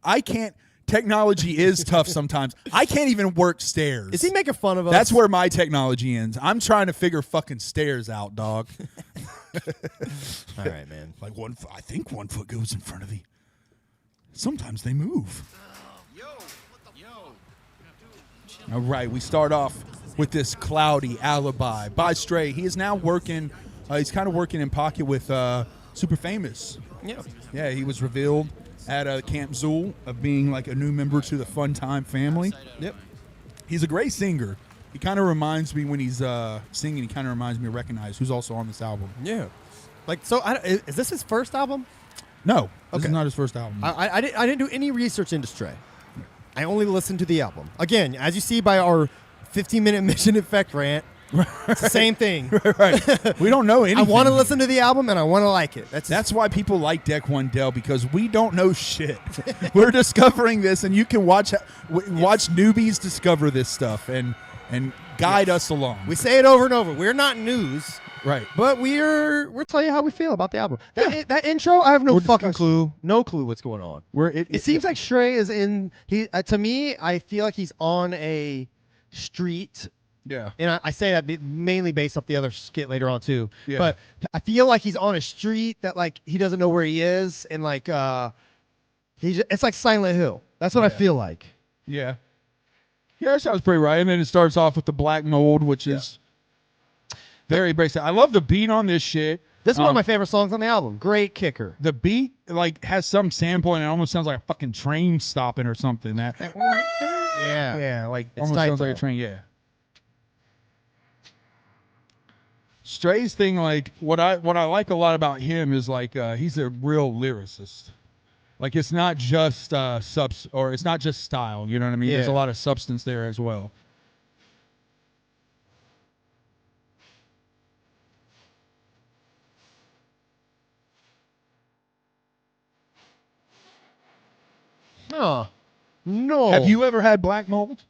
I can't. Technology is tough sometimes. I can't even work stairs. Is he making fun of us? That's where my technology ends. I'm trying to figure fucking stairs out, dog. All right, man. Like I think 1 foot goes in front of the. Sometimes they move. All right, we start off with this cloudy Alibi by Stray. He is now working. He's kind of working in pocket with Super Famous. Yeah, he was revealed at Camp Zool of being like a new member to the Fun Time family. Yep. He's a great singer. He kind of reminds me when he's singing. He kind of reminds me of Recognize, who's also on this album. Yeah. Like, so is this his first album? No, this is not his first album. I didn't do any research into Stray. I only listened to the album. Again, as you see by our 15-minute Mission Effect rant, it's the same thing. Right. We don't know anything. I want to listen to the album and I want to like it. That's why people like Deck One Del, because we don't know shit. We're discovering this, and you can watch newbies discover this stuff and guide us along. We say it over and over. We're not news. Right. But we're telling you how we feel about the album. That intro, I have no fucking clue. No clue what's going on. It seems like Stray is in to me, I feel like he's on a street. Yeah. And I say that mainly based off the other skit later on too. Yeah. But I feel like he's on a street that like he doesn't know where he is, and like it's like Silent Hill. That's what I feel like. Yeah. Yeah, that sounds pretty right. And then it starts off with the Black Mold, which is very basic. I love the beat on this shit. This is one of my favorite songs on the album. Great kicker. The beat like has some sample and it almost sounds like a fucking train stopping or something. Like almost sounds like a train. Yeah. Stray's thing, like what I like a lot about him is like he's a real lyricist. Like it's not just it's not just style. You know what I mean? Yeah. There's a lot of substance there as well. Oh, no. Have you ever had Black Mold?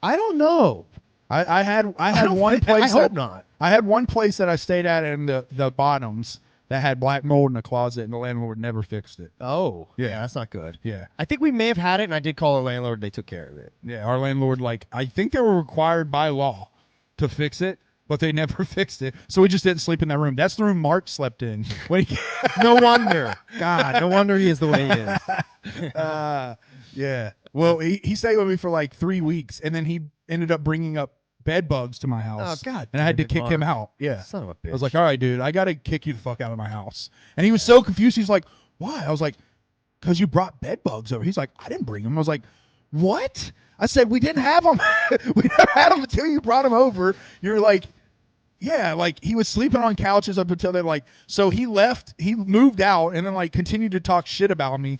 I don't know. I had one place. I hope not. I had one place that I stayed at in the bottoms that had black mold in the closet, and the landlord never fixed it. Oh, Yeah. that's not good. Yeah. I think we may have had it, and I did call the landlord. They took care of it. Yeah, our landlord, like, I think they were required by law to fix it, but they never fixed it. So we just didn't sleep in that room. That's the room Mark slept in. When he No wonder. God, no wonder he is the way he is. yeah. Well, he stayed with me for like 3 weeks, and then he ended up bringing up bed bugs to my house. Oh, God. And I had to damn it, kick him Mark. out. Yeah. Son of a bitch. I was like, all right, dude, I got to kick you the fuck out of my house. And he was so confused. He's like, why? I was like, because you brought bed bugs over. He's like, I didn't bring them. I was like, what? I said, we didn't have them. We never had them until you brought them over. You're like, yeah, like he was sleeping on couches up until they're like, so he left, he moved out and then like continued to talk shit about me.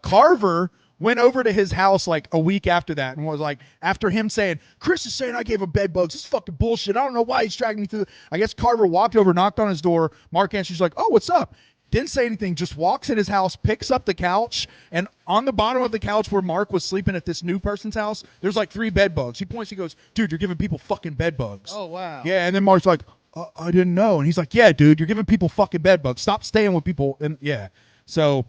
Carver went over to his house like a week after that and was like, after him saying, Chris is saying I gave him bed bugs. This is fucking bullshit. I don't know why he's dragging me through. I guess Carver walked over, knocked on his door. Mark answers like, oh, what's up? Didn't say anything, just walks in his house, picks up the couch, and on the bottom of the couch where Mark was sleeping at this new person's house, there's like 3 bed bugs. He points, he goes, dude, you're giving people fucking bed bugs. Oh, wow. Yeah, and then Mark's like, I didn't know. And he's like, yeah, dude, you're giving people fucking bed bugs. Stop staying with people. And yeah, so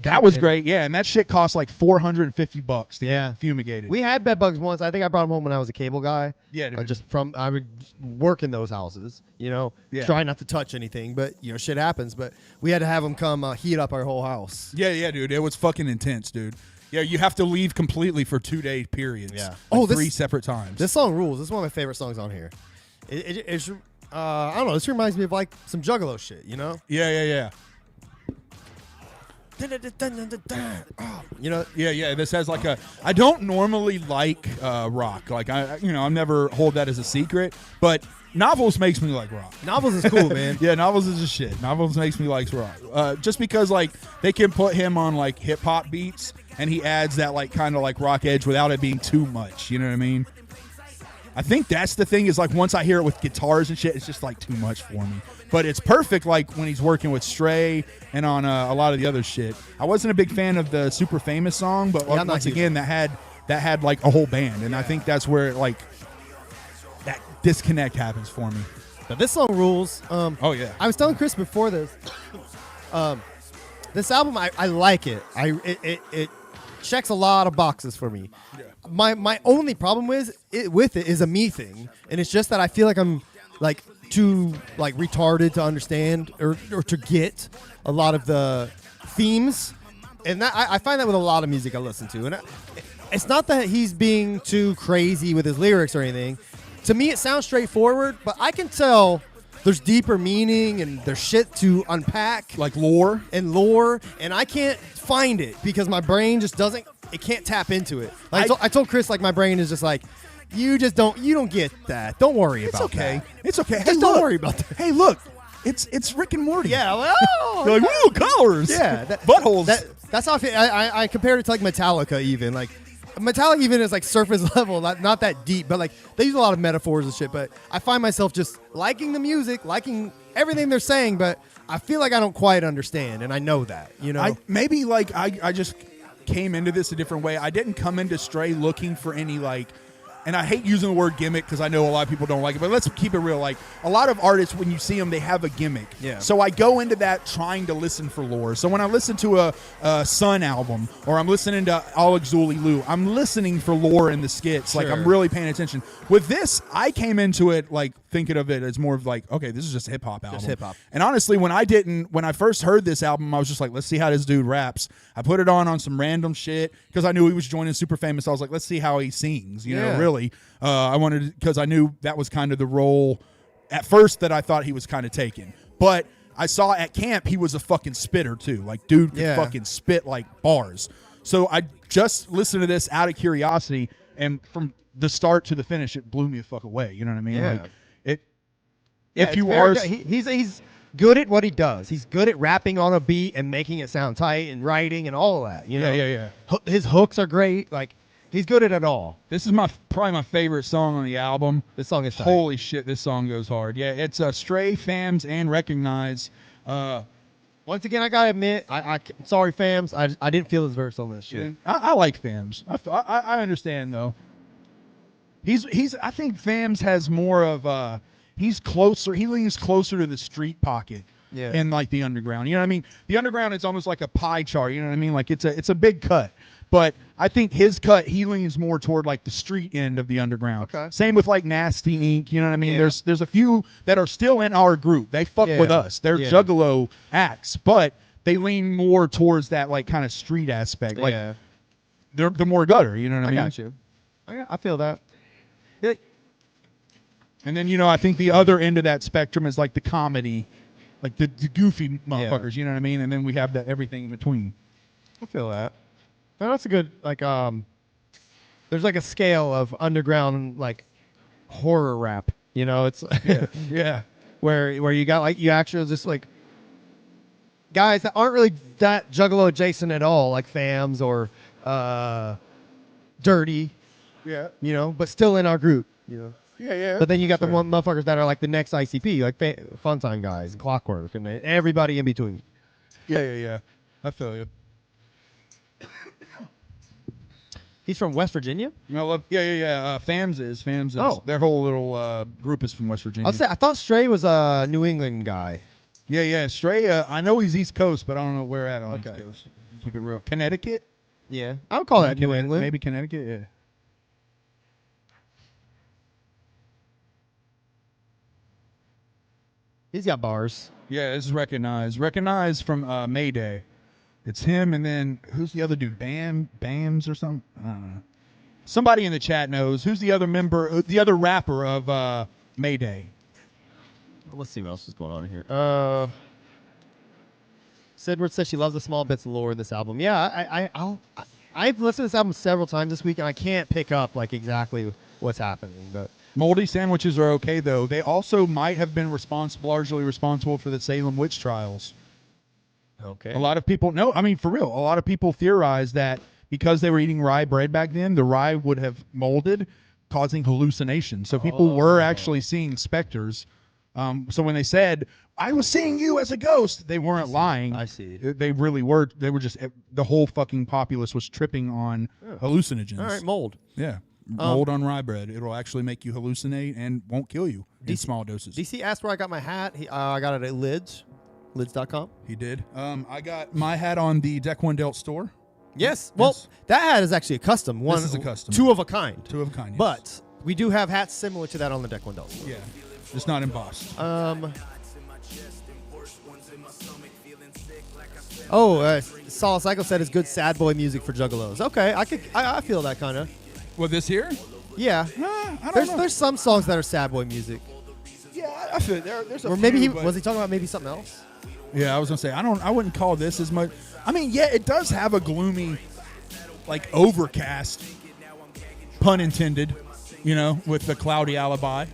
that was great. Yeah, and that shit cost like $450 to get fumigated. We had bed bugs once. I think I brought them home when I was a cable guy. Yeah, dude. I would work in those houses, try not to touch anything, but shit happens. But we had to have them come heat up our whole house. Yeah, dude. It was fucking intense, dude. Yeah, you have to leave completely for 2-day periods. Yeah. Like 3 separate times. This song rules. This is one of my favorite songs on here. It's I don't know. This reminds me of like some Juggalo shit, Yeah. Yeah. This has like I don't normally like rock. Like I never hold that as a secret, but Novels makes me like rock. Novels is cool, man. Yeah, Novels is a shit. Novels makes me like rock. Just because like they can put him on like hip hop beats and he adds that like kind of like rock edge without it being too much. You know what I mean? I think that's the thing is like once I hear it with guitars and shit, it's just like too much for me. But it's perfect like when he's working with Stray and on a lot of the other shit. I wasn't a big fan of the Super Famous song, but once again that had like a whole band, and I think that's where like that disconnect happens for me. But this song rules. Oh yeah. I was telling Chris before this. This album, I like it. It checks a lot of boxes for me. Yeah. My only problem with it is a me thing, and it's just that I feel like I'm like too like retarded to understand or to get a lot of the themes, and that I find that with a lot of music I listen to, and it's not that he's being too crazy with his lyrics or anything. To me, it sounds straightforward, but I can tell there's deeper meaning and there's shit to unpack, like lore, and I can't find it because my brain just doesn't. It can't tap into it. Like I told Chris, like my brain is just like, you don't get that. Don't worry about that. It's okay. Just don't worry about that. Hey, look, it's Rick and Morty. Yeah. Well, you're like, woo, colors. Yeah. Buttholes. That's how I feel. I compared it to like Metallica even. Like Metallica even is like surface level, not that deep, but like they use a lot of metaphors and shit. But I find myself just liking the music, liking everything they're saying, but I feel like I don't quite understand, and I know that. Maybe like I just came into this a different way. I didn't come into Stray looking for any like, and I hate using the word gimmick because I know a lot of people don't like it, but let's keep it real. Like a lot of artists, when you see them, they have a gimmick. Yeah. So I go into that trying to listen for lore. So when I listen to a Sun album or I'm listening to All Exuli Lou, I'm listening for lore in the skits. Sure. Like I'm really paying attention. With this, I came into it like thinking of it as more of like, okay, this is just a hip hop album. Just hip hop. And honestly, when I first heard this album, I was just like, let's see how this dude raps. I put it on some random shit because I knew he was joining Super Famous. I was like, let's see how he sings. You know, really. I wanted because I knew that was kind of the role at first that I thought he was kind of taking. But I saw at camp he was a fucking spitter too. Like dude could fucking spit like bars. So I just listened to this out of curiosity, and from the start to the finish, it blew me the fuck away. You know what I mean? Yeah. Like he's good at what he does. He's good at rapping on a beat and making it sound tight and writing and all of that. Yeah. His hooks are great. Like he's good at it all. This is probably my favorite song on the album. This song is tight. Holy shit, this song goes hard. Yeah, it's Stray, Fams, and Recognize. Once again, I gotta admit, I'm sorry, Fams. I didn't feel his verse on this shit. I like Fams. I understand though. I think Fams has more of he's closer. He leans closer to the street pocket. Yeah. And like the underground, you know what I mean? The underground is almost like a pie chart. You know what I mean? Like it's a big cut. But I think his cut, he leans more toward like the street end of the underground. Okay. Same with like Nasty Inc. You know what I mean? Yeah. There's a few that are still in our group. They fuck with us. They're Juggalo acts, but they lean more towards that like kind of street aspect. Like they're more gutter. You know what I mean? I got you. I feel that. And then, you know, I think the other end of that spectrum is like the comedy, like the goofy motherfuckers, you know what I mean? And then we have the everything in between. I feel that. No, that's a good, like, there's like a scale of underground, like, horror rap, you know? It's, Yeah. where you got, like, you actually just, like, guys that aren't really that Juggalo adjacent at all, like Fams or Dirty, Yeah. you know, but still in our group, you know? Yeah. But then you got the one motherfuckers that are like the next ICP, like Funtime guys, and Clockwork, and everybody in between. Yeah. I feel you. He's from West Virginia? Yeah. Fams is. Oh. Their whole little group is from West Virginia. I thought Stray was a New England guy. Yeah. Stray, I know he's East Coast, but I don't know where at on Okay. East Coast. Keep it real. Connecticut? Yeah. I would call that New England. Maybe Connecticut, yeah. He's got bars. Yeah, this is Recognize. Recognize from Mayday. It's him, and then who's the other dude? Bams or something? I don't know. Somebody in the chat knows. Who's the other member, the other rapper of Mayday? Let's see what else is going on here. Sidward says she loves the small bits of lore in this album. Yeah, I've listened to this album several times this week, and I can't pick up like exactly what's happening. But Moldy sandwiches are okay, though. They also might have been largely responsible for the Salem witch trials. okay, A lot of people, for real, a lot of people theorize that because they were eating rye bread back then, the rye would have molded, causing hallucinations. So people were actually seeing specters. So when they said, I was seeing you as a ghost, they weren't lying. I see. They really were. They were just, the whole fucking populace was tripping on Hallucinogens. all right, mold. Yeah. Mold on rye bread. It'll actually make you hallucinate and won't kill you in small doses. DC asked where I got my hat. I got it at Lids, lids.com. He did. I got my hat on the Deck One Delt store. Yes. Well, that hat is actually a custom. One, This is a custom. Two of a kind. Two of a kind. Yes. But we do have hats similar to that on the Deck One Delt. yeah, it's not embossed. Solid Cycle said it's good sad boy music for juggalos. Okay, I feel that kind of. Well, this here? Yeah. I don't know. There's some songs that are sad boy music. Yeah, I feel there's a Or maybe few, was he talking about maybe something else? Yeah, I was gonna say I wouldn't call this as much. I mean, yeah, it does have a gloomy, like overcast, pun intended, you know, with the cloudy alibi.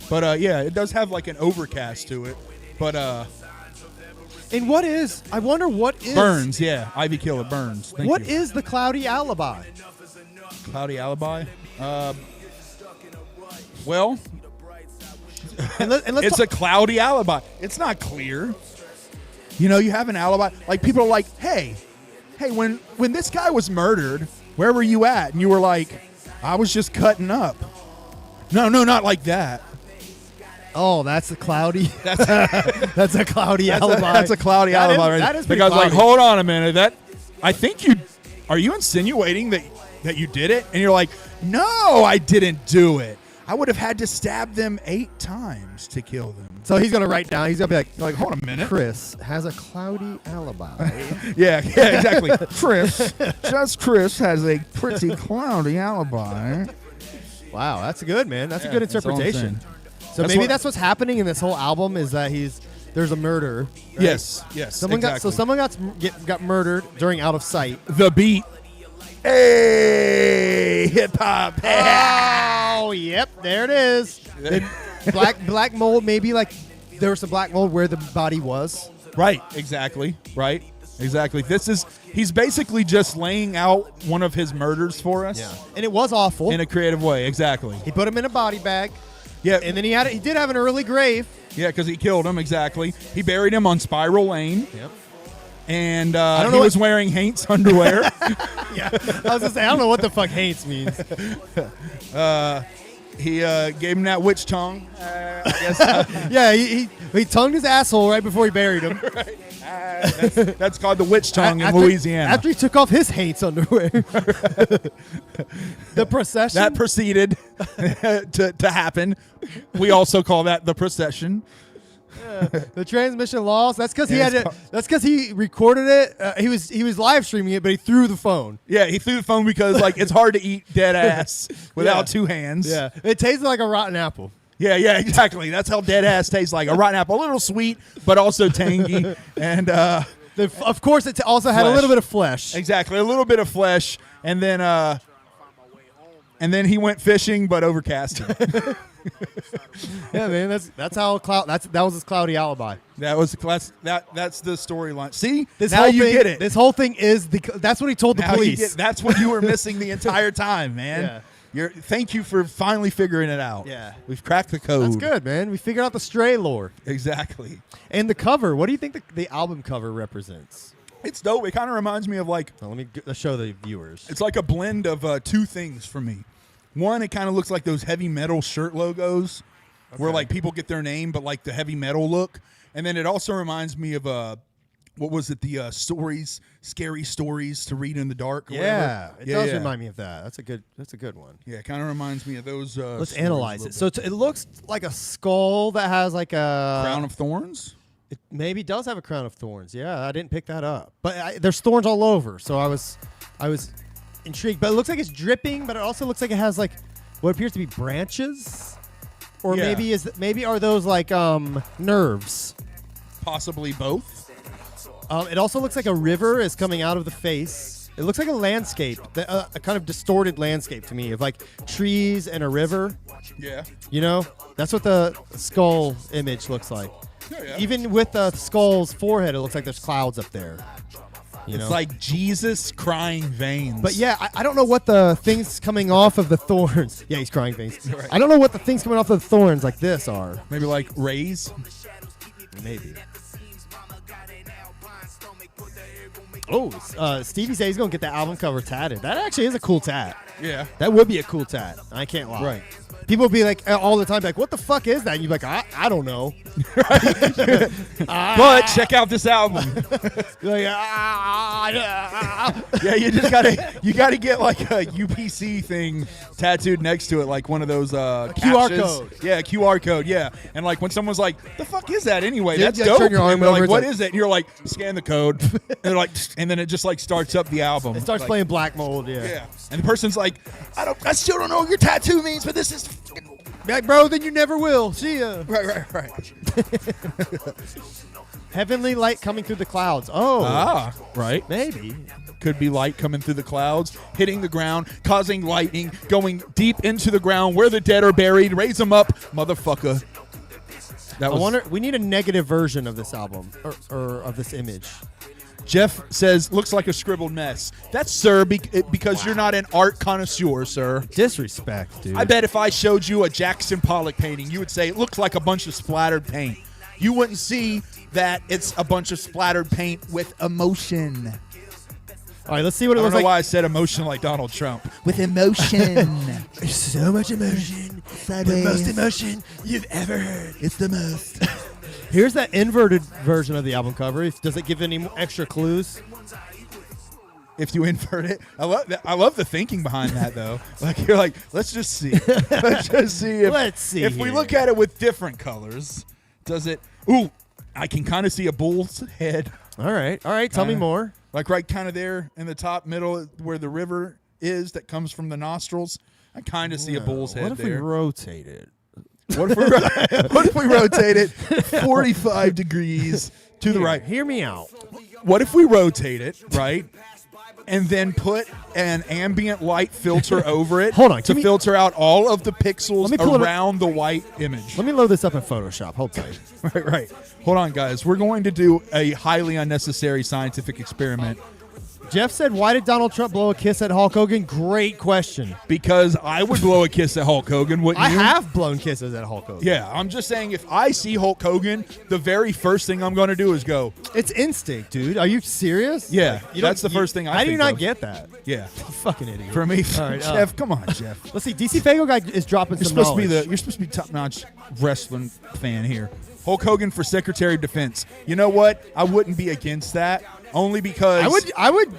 But yeah, it does have like an overcast to it. But And I wonder what is Burns, yeah, Ivy Killer Burns. Thank What you. is the cloudy alibi? Cloudy alibi? Well, And let's it's talk- a cloudy alibi. It's not clear. You know, you have an alibi. Like people are like, hey, when this guy was murdered, where were you at? And you were like, I was just cutting up. No, not like that. Oh, that's a cloudy. That's a cloudy alibi. That's a cloudy alibi. Right That is the pretty guy's like, cloudy. hold on a minute. I think are you insinuating that you did it? And you're like, no, I didn't do it. I would have had to stab them 8 times to kill them. So he's gonna write down. He's gonna be Like, hold on a minute. Chris has a cloudy alibi. Yeah, exactly. Chris has a pretty cloudy alibi. Wow, that's good, man. That's a good that's all I'm interpretation. saying. So That's maybe what- that's what's happening in this whole album is that there's a murder. right? Yes, Someone got murdered during Out of Sight. the beat. Hey, hip hop. Oh, yep, there it is. And black mold, maybe like there was some black mold where the body was. Right, exactly. He's basically just laying out one of his murders for us. And it was awful. In a creative way, exactly. He put him in a body bag. Yeah, And then he did have an early grave. yeah, because he killed him, exactly. He buried him on Spiral Lane. Yep. And don't he know was wearing Haint's underwear. Yeah. I was gonna say, I don't know what the fuck hates means. He gave him that witch tongue. I guess. Yeah, he tongued his asshole right before he buried him. That's called the witch tongue in After- Louisiana. After he took off his Haints underwear. The procession. That proceeded to happen. We also call that the procession. The transmission lost. That's because he had it. That's because he recorded it. He was live streaming it, but he threw the phone. Yeah, he threw the phone because like it's hard to eat dead ass without two hands. Yeah, it tasted like a rotten apple. Yeah, exactly. That's how dead ass tastes like. A rotten apple, a little sweet, but also tangy. And Of course, it also had a Flesh. little bit of flesh. exactly, a little bit of flesh. And then he went fishing, but overcasted. Yeah, man. That's how that was his cloudy alibi. That's the storyline. See, This now whole you thing, get it. This whole thing is that's what he told the Now you police. get- that's what you were missing the entire time, man. Yeah. Thank you for finally figuring it out. Yeah. We've cracked the code. That's good, man. We figured out the stray lore. Exactly. And the cover. What do you think the album cover represents? It's dope. It kind of reminds me of like Now, let's show the viewers. it's like a blend of two things for me. One, it kind of looks like those heavy metal shirt logos, where like people get their name, but like the heavy metal look. And then it also reminds me of what was it? The scary stories to read in the dark. Or Yeah, whatever. it does remind me of that. That's a good one. Yeah, it kind of reminds me of those. Let's stories analyze a it. little So it looks like a skull that has like a bit. Crown of Thorns. It maybe does have a crown of thorns. Yeah, I didn't pick that up, but there's thorns all over. So I was intrigued. But it looks like it's dripping, but it also looks like it has like what appears to be branches, or Yeah. maybe are those like nerves? Possibly both. It also looks like a river is coming out of the face. It looks like a landscape, a kind of distorted landscape to me of like trees and a river. Yeah. You know, that's what the skull image looks like. Yeah. Even with the skull's forehead, it looks like there's clouds up there. You know? It's like Jesus crying veins. But yeah, I don't know what the things coming off of the thorns. Yeah, he's crying veins. Right. I don't know what the things coming off of the thorns like this are. maybe like rays. Maybe. Oh, Stevie said he's gonna get that album cover tatted. That actually is a cool tat. Yeah. That would be a cool tat. I can't lie. Right. People would be like all the time, like, "What the fuck is that?" And you're like, "I don't know." But check out this album. You're like, Yeah, you gotta get like a UPC thing tattooed next to it, like one of those QR captions. code. Yeah, QR code. Yeah, and like when someone's like, "The fuck is that anyway?" Yeah, That's you dope. turn your arm And they're over, like, it's "What like- is it?" And you're like, "Scan the code," and like, and then it just like starts up the album. It starts Like, playing Black Mold. Yeah, and the person's like, I still don't know what your tattoo means, but this is Like, bro, then you never will. See ya. right. Heavenly light coming through the clouds. Oh, Right. maybe. Could be light coming through the clouds, hitting the ground, causing lightning, going deep into the ground where the dead are buried. Raise them up, motherfucker. That I wonder. We need a negative version of this album or of this image. Jeff says, looks like a scribbled mess. That's, sir, because you're not an art connoisseur, sir. Disrespect, dude. I bet if I showed you a Jackson Pollock painting, you would say it looks like a bunch of splattered paint. You wouldn't see that it's a bunch of splattered paint with emotion. All right, let's see what it I don't looks know like. why I said emotion like Donald Trump. With emotion. There's so much emotion. The most emotion you've ever heard. It's the most. Here's that inverted version of the album cover. Does it give any extra clues? If you invert it, I love that. I love the thinking behind that, though. Like you're like, let's just see. Let's just see if Let's see if we here. look at it with different colors. Does it? Ooh, I can kind of see a bull's head, All right. Tell me more. like right kind of there in the top middle where the river is that comes from the nostrils. I kind of see a bull's head What if we there. rotate it? What if we rotate it 45 degrees to the right? Hear me out. What if we rotate it, right? And then put an ambient light filter over it Hold on, to can we- filter out all of the pixels Let me pull it up. around the white image. Let me load this up in Photoshop. Hold tight. Right. Hold on, guys. We're going to do a highly unnecessary scientific experiment Jeff said, "Why did Donald Trump blow a kiss at Hulk Hogan?" Great question. Because I would blow a kiss at Hulk Hogan, wouldn't I you? have blown kisses at Hulk Hogan. Yeah, I'm just saying if I see Hulk Hogan, the very first thing I'm going to do is go, It's instinct, dude. Are you serious? yeah, You that's don't- the first thing I How do you think not of. get that? Yeah. You fucking idiot. For me, All right, Jeff, come on, Jeff. Let's see. DC Fago guy is dropping You're some supposed to be knowledge. you're supposed to be top-notch wrestling fan here. Hulk Hogan for Secretary of Defense. You know what? I wouldn't be against that. Only because I would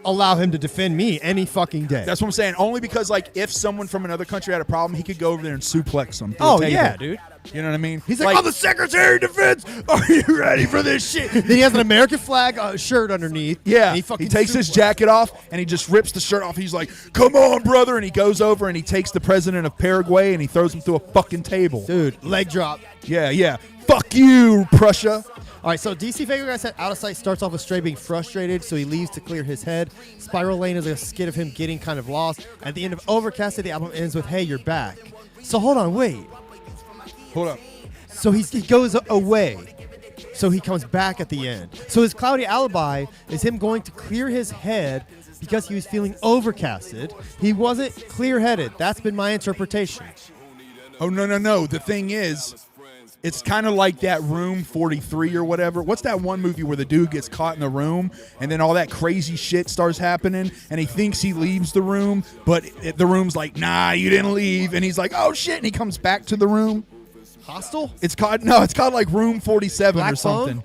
allow him to defend me any fucking day. That's what I'm saying. Only because, like, if someone from another country had a problem, he could go over there and suplex them. through a Oh, table. yeah, dude. You know what I mean? He's like, I'm the Secretary of Defense. Are you ready for this shit? Then he has an American flag shirt underneath. yeah. And He fucking takes his suplex. jacket off and he just rips the shirt off. He's like, "Come on, brother!" And he goes over and he takes the president of Paraguay and he throws him through a fucking table. Dude, leg drop. Yeah. Fuck you, Prussia. All right, so DC Fago guy said Out of Sight starts off with Stray being frustrated, so he leaves to clear his head. Spiral Lane is a skit of him getting kind of lost. At the end of Overcasted, the album ends with Hey, you're back. So hold on, wait. Hold up. So he goes away. So he comes back at the end. So his cloudy alibi is him going to clear his head because he was feeling overcasted. He wasn't clear-headed. That's been my interpretation. Oh, no. The thing is, it's kind of like that Room 43 or whatever. What's that one movie where the dude gets caught in the room and then all that crazy shit starts happening and he thinks he leaves the room, but the room's like, nah, you didn't leave. And he's like, oh, shit. And he comes back to the room. Hostile? It's called like Room 47 Black or something.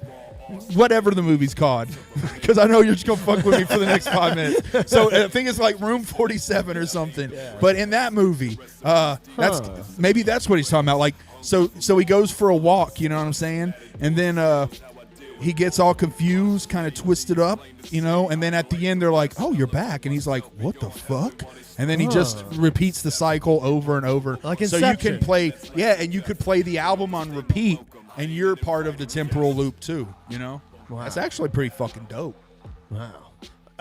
Whatever the movie's called. Because I know you're just going to fuck with me for the next 5 minutes. So I think it's like Room 47 or something. Yeah. But in that movie, maybe that's what he's talking about. Like, so he goes for a walk, you know what I'm saying? And then he gets all confused, kind of twisted up, you know? And then at the end, they're like, oh, you're back. And he's like, what the fuck? And then he just repeats the cycle over and over. Like so you Inception. can play, and you could play the album on repeat, and you're part of the temporal loop too, you know? Wow. That's actually pretty fucking dope. Wow.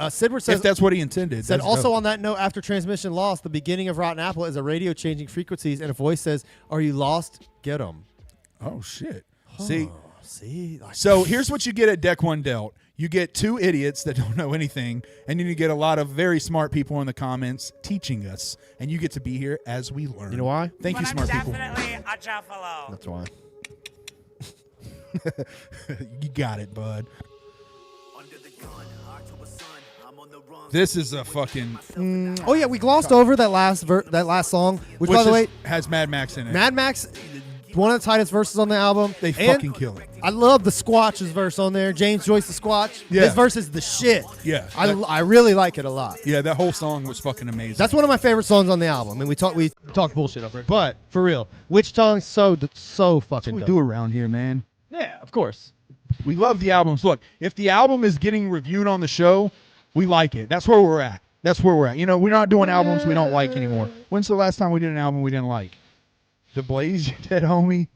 Sidward says, If that's what he intended. said that's also dope. on that note, after transmission lost, the beginning of Rotten Apple is a radio changing frequencies, and a voice says, "Are you lost? Get 'em." Oh, shit. See? See? Like, So here's what you get at Deck One Dealt. You get two idiots that don't know anything, and then you get a lot of very smart people in the comments teaching us, and you get to be here as we learn. You know why? Thank you, smart people. Definitely a Juffalo. That's why. You got it, bud. This is a fucking Oh yeah, we glossed over that last song, which by the way, has Mad Max in it. Mad Max, one of the tightest verses on the album. They And fucking kill it. I love the Squatch's verse on there. James Joyce the Squatch. Yeah. His verse is the shit. Yeah. I really like it a lot. Yeah, that whole song was fucking amazing. That's one of my favorite songs on the album. And we talk bullshit over it, but for real, which song's so fucking we dope. do around here, man. Yeah, of course. We love the albums. Look, if the album is getting reviewed on the show, we like it. That's where we're at. That's where we're at. You know, we're not doing albums we don't like anymore. When's the last time we did an album we didn't like? The Blaze, You Dead Homie.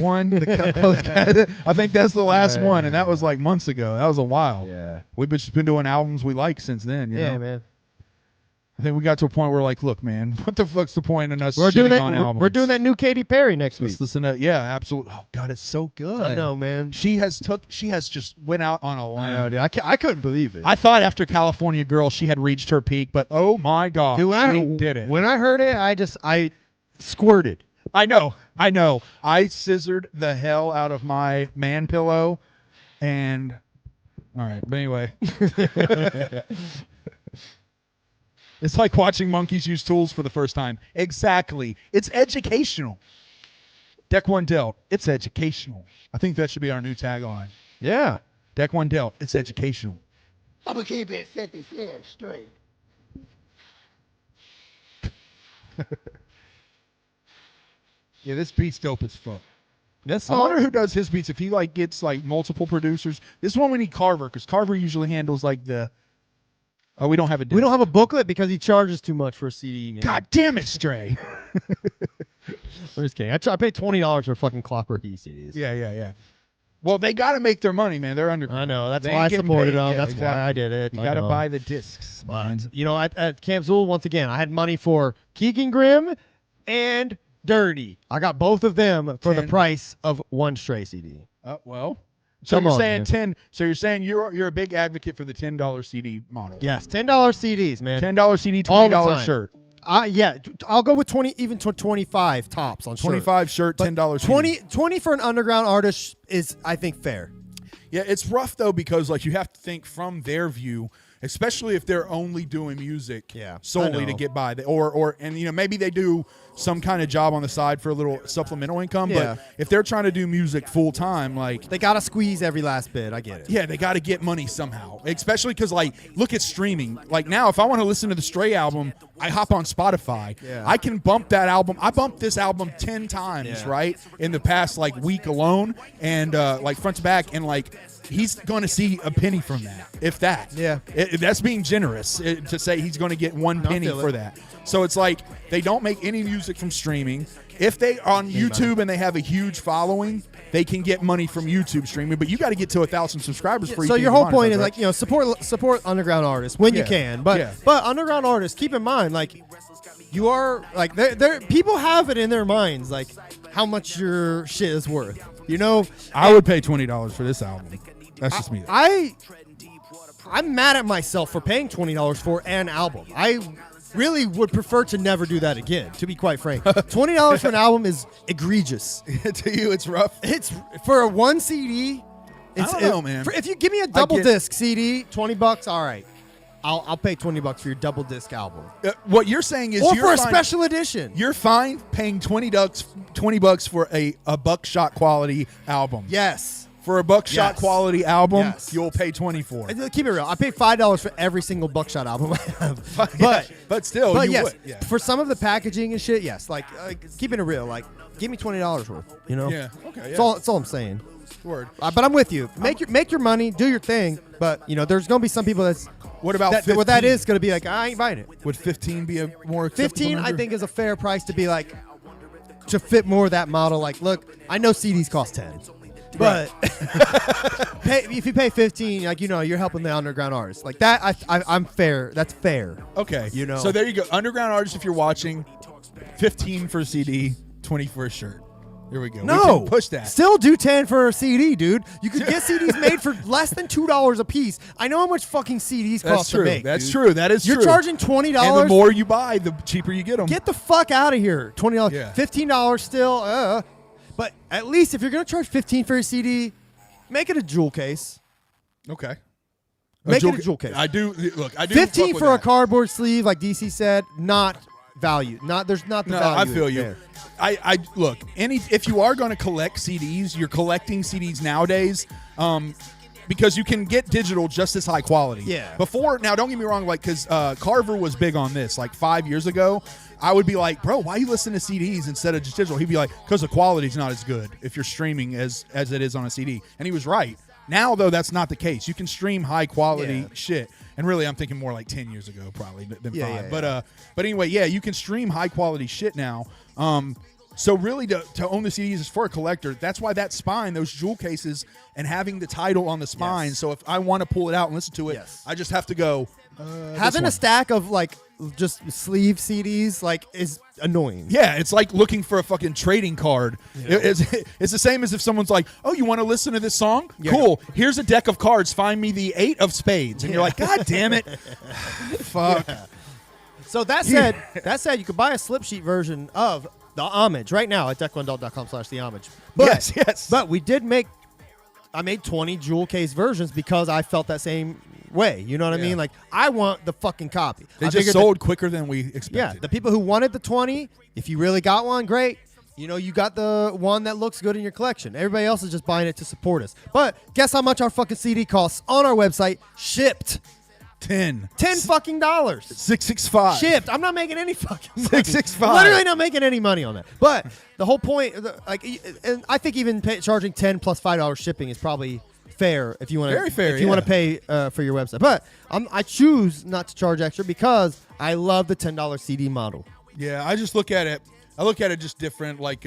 One. I think that's the last one, and that was like months ago. That was a while. Yeah. We've just been doing albums we like since then. You know? Man. I think we got to a point where we're like, look, man, what the fuck's the point in us We're doing shitting on that. albums? We're doing that new Katy Perry next week. Let's listen to, yeah, absolutely. Oh God, it's so good. I know, man. She has just went out on a limb. I know, dude. I couldn't believe it. I thought after California Girl she had reached her peak, but oh my God, Dude, she did it. When I heard it, I squirted. I know. I scissored the hell out of my man pillow, and all right. But anyway, it's like watching monkeys use tools for the first time. Exactly. It's educational. Deck One Dealt. It's educational. I think that should be our new tagline. Yeah. Deck One Dealt. It's educational. I'm gonna keep it 50 cents straight. Yeah, this beat's dope as fuck. That's I wonder who does his beats. If he like gets like multiple producers. This one we need Carver, because Carver usually handles like the. Oh, we don't have a. We don't have a booklet because he charges too much for a CD. Man. God damn it, Stray. I'm just kidding. I paid $20 for fucking Clockwork CDs. Yeah. Well, they got to make their money, man. They're under. I know. That's They why I ain't getting supported paid. them. Yeah, That's exactly. why I did it. You I got to know. buy the discs. But, you know, at Camp Zool, once again, I had money for Keegan Grimm and Dirty. I got both of them for the 10. price of one Stray CD. Well, So Come you're on, saying man. 10. So you're saying you're a big advocate for the $10 CD model. Yes, $10 CDs, man. $10 CD, All the $20 time. shirt. Yeah, I'll go with 20, even to 25 tops on shirt. 25 shirt, But $10 20 for an underground artist is, I think, fair. Yeah, it's rough though because like you have to think from their view, especially if they're only doing music I solely to know. get by, or maybe they do some kind of job on the side for a little supplemental income. Yeah. But if they're trying to do music full time, like They gotta squeeze every last bit. I get it. yeah, they got to get money somehow. Especially because like look at streaming. Like now, if I want to listen to the Stray album, I hop on Spotify. Yeah. I can bump that album. I bumped this album 10 times, Yeah. right, in the past like week alone, and like front to back, and like he's going to see a penny from that, if that. Yeah. That's being generous to say he's going to get one No, I penny feel for it. that. So it's like they don't make any music from streaming. If they are on YouTube and they have a huge following, they can get money from YouTube streaming. But you got to get to 1,000 subscribers for you. So to your get whole point is monetized, like, support underground artists when you Yeah. can, but Yeah. but underground artists, keep in mind, like, you are like they're people have it in their minds like how much your shit is worth. You know, I would pay $20 for this album. That's just me. I'm mad at myself for paying $20 for an album. I really would prefer to never do that again, to be quite frank. $20 for an album is egregious. To you, it's rough. It's for a one CD. It's, I don't know, man. If you give me a double get- disc CD, $20, all right. I'll pay $20 for your double disc album. What you're saying is Or you're for a fine- special edition. You're fine paying $20 for a buckshot quality album. Yes. For a buckshot Yes. quality album, Yes. you'll pay 24. Keep it real. I pay $5 for every single Buckshot album I have. But still, but you yes, would. Yeah. for some of the packaging and shit, yes. Like, keeping it real. Like, give me $20 worth. You know. Yeah. Okay. That's Yeah. all I'm saying. Word. But I'm with you. Make your money, do your thing. But there's gonna be some people that's What about that 15? what that is gonna be like. I ain't buying it. Would 15 be a more acceptable 15, I number? think, is a fair price to be like to fit more of that model. Like, look, I know CDs cost 10. But if you pay 15, like you're helping the underground artists. Like that, I'm fair. That's fair. Okay. You know. So there you go. Underground artists, if you're watching, 15 for a CD, 20 for a shirt. Here we go. We No, can push that. Still do 10 for a CD, dude. You could get CDs made for less than $2 a piece. I know how much fucking CDs That's cost true. to make. That's dude. true. That is You're true. charging $20. And the more you buy, the cheaper you get them. Get the fuck out of here. $20, Yeah. $15 still. But at least if you're gonna charge 15 for a CD, make it a jewel case. Okay. Make it a jewel case. I do. Look, I do. 15 fuck with for a that. cardboard sleeve, like DC said, not value. There's not the No, value. I feel you. there. I look. If you are going to collect CDs, you're collecting CDs nowadays. Because you can get digital just as high quality. Yeah. Before, now don't get me wrong, like because Carver was big on this, like 5 years ago. I would be like, bro, why you listen to CDs instead of just digital? He'd be like, because the quality's not as good if you're streaming as it is on a CD, and he was right. Now though, that's not the case. You can stream high quality Yeah. shit, and really, I'm thinking more like 10 years ago, probably than Yeah, 5. yeah, But anyway, yeah, you can stream high quality shit now. So really, to own the CDs is for a collector. That's why that spine, those jewel cases, and having the title on the spine. Yes. So if I want to pull it out and listen to it, Yes. I just have to go. Having one. a stack of like just sleeve CDs like is annoying. Yeah, it's like looking for a fucking trading card. It's the same as if someone's like, "Oh, you want to listen to this song? Yeah. Cool. Here's a deck of cards. Find me the 8 of spades." And you're like, "God damn it, fuck." So that said, you could buy a slip sheet version of the homage right now at declandalt.com/the homage. But, Yes. But I made 20 jewel case versions because I felt that same way. You know what I Yeah. mean? Like, I want the fucking copy. They I just figured sold quicker than we expected. Yeah, the people who wanted the 20, if you really got one, great. You got the one that looks good in your collection. Everybody else is just buying it to support us. But guess how much our fucking CD costs on our website? Shipped. 10 fucking dollars. 665 Shipped. I'm not making any fucking money. 665. Literally not making any money on that. But the whole point, and I think even charging $10 plus $5 shipping is probably fair if you want to. Very fair, if you want to pay for your website. But I choose not to charge extra because I love the $10 CD model. Yeah, I just look at it. I look at it just different. Like,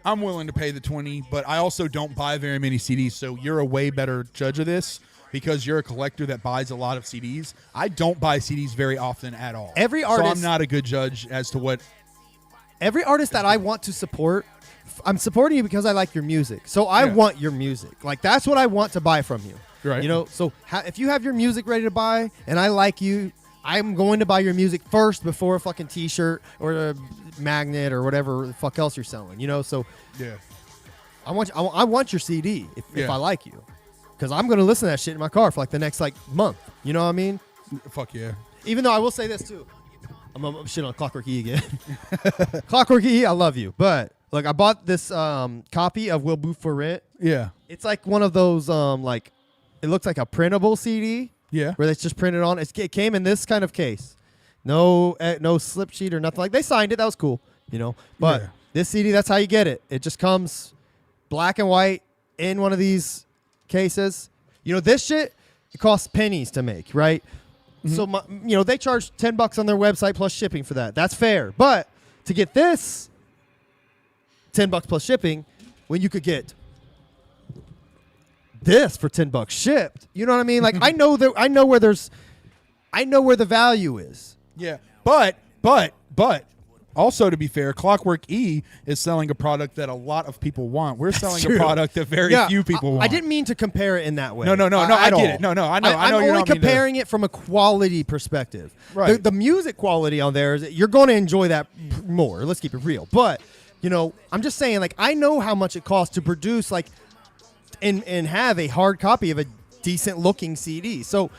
I'm willing to pay the 20, but I also don't buy very many CDs. So you're a way better judge of this because you're a collector that buys a lot of CDs. I don't buy CDs very often at all. Every so artist- I'm not a good judge as to what. Every artist that I want to support I'm supporting you because I like your music. So I want your music. Like, that's what I want to buy from you. Right. You know, so if you have your music ready to buy and I like you, I'm going to buy your music first before a fucking T-shirt or a magnet or whatever the fuck else you're selling. You know, so Yeah. I want your CD if I like you, because I'm going to listen to that shit in my car for like the next like month. You know what I mean? Fuck yeah. Even though I will say this too, I'm shit on Clockwork E again. Clockwork E, I love you, but like I bought this copy of Will Boot for Rent. Yeah. It's like one of those like it looks like a printable CD. Yeah. Where it's just printed on. It came in this kind of case, no slip sheet or nothing. Like they signed it, that was cool, you know. But this CD, that's how you get it. It just comes black and white in one of these cases. You know, this shit, it costs pennies to make, right? Mm-hmm. So they charge $10 on their website plus shipping for that. That's fair. But to get this, $10 plus shipping, when you could get this for $10 shipped, you know what I mean? Like I know where the value is. Yeah. But also, to be fair, Clockwork E is selling a product that a lot of people want. We're selling a product that very few people want. I didn't mean to compare it in that way. No, I get it. No, I know. I'm you're only not comparing it from a quality perspective. Right. The music quality on there, you're going to enjoy that more. Let's keep it real. But, you know, I'm just saying, like, I know how much it costs to produce, like, and have a hard copy of a decent looking CD. So,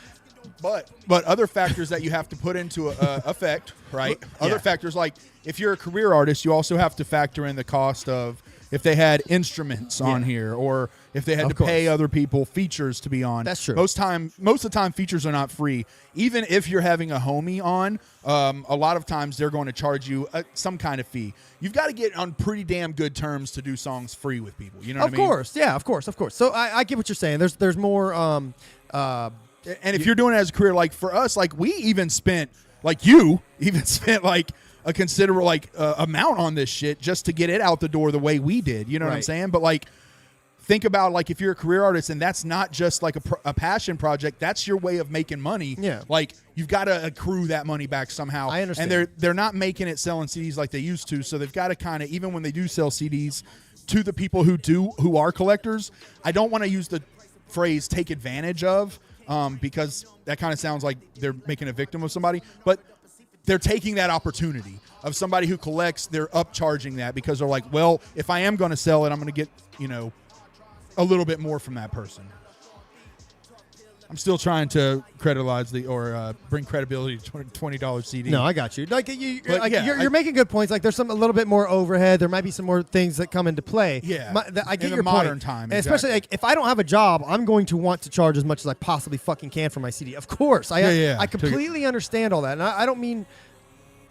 But other factors that you have to put into effect, right? Other factors, like if you're a career artist, you also have to factor in the cost of if they had instruments on here, or if they had to pay other people features to be on. That's true. Most of the time, features are not free. Even if you're having a homie on, a lot of times they're going to charge you some kind of fee. You've got to get on pretty damn good terms to do songs free with people. You know what I mean? Of course, yeah, of course. So I get what you're saying. There's more. And if you're doing it as a career, like for us, like we even spent, like you even spent like a considerable amount on this shit just to get it out the door the way we did. You know what I'm saying? But like, think about like if you're a career artist and that's not just like a passion project, that's your way of making money. Yeah. Like you've got to accrue that money back somehow. I understand. And they're not making it selling CDs like they used to, so they've got to kind of, even when they do sell CDs to the people who are collectors, I don't want to use the phrase take advantage of. Because that kind of sounds like they're making a victim of somebody, but they're taking that opportunity of somebody who collects. They're upcharging that because they're like, well, if I am going to sell it, I'm going to get, a little bit more from that person. I'm still trying to bring credibility to $20 CD. No, I got you. Like you're making good points. Like there's a little bit more overhead. There might be some more things that come into play. Yeah, I get in your modern point. time, and especially like if I don't have a job, I'm going to want to charge as much as I possibly fucking can for my CD. Of course, I completely understand all that, and I don't mean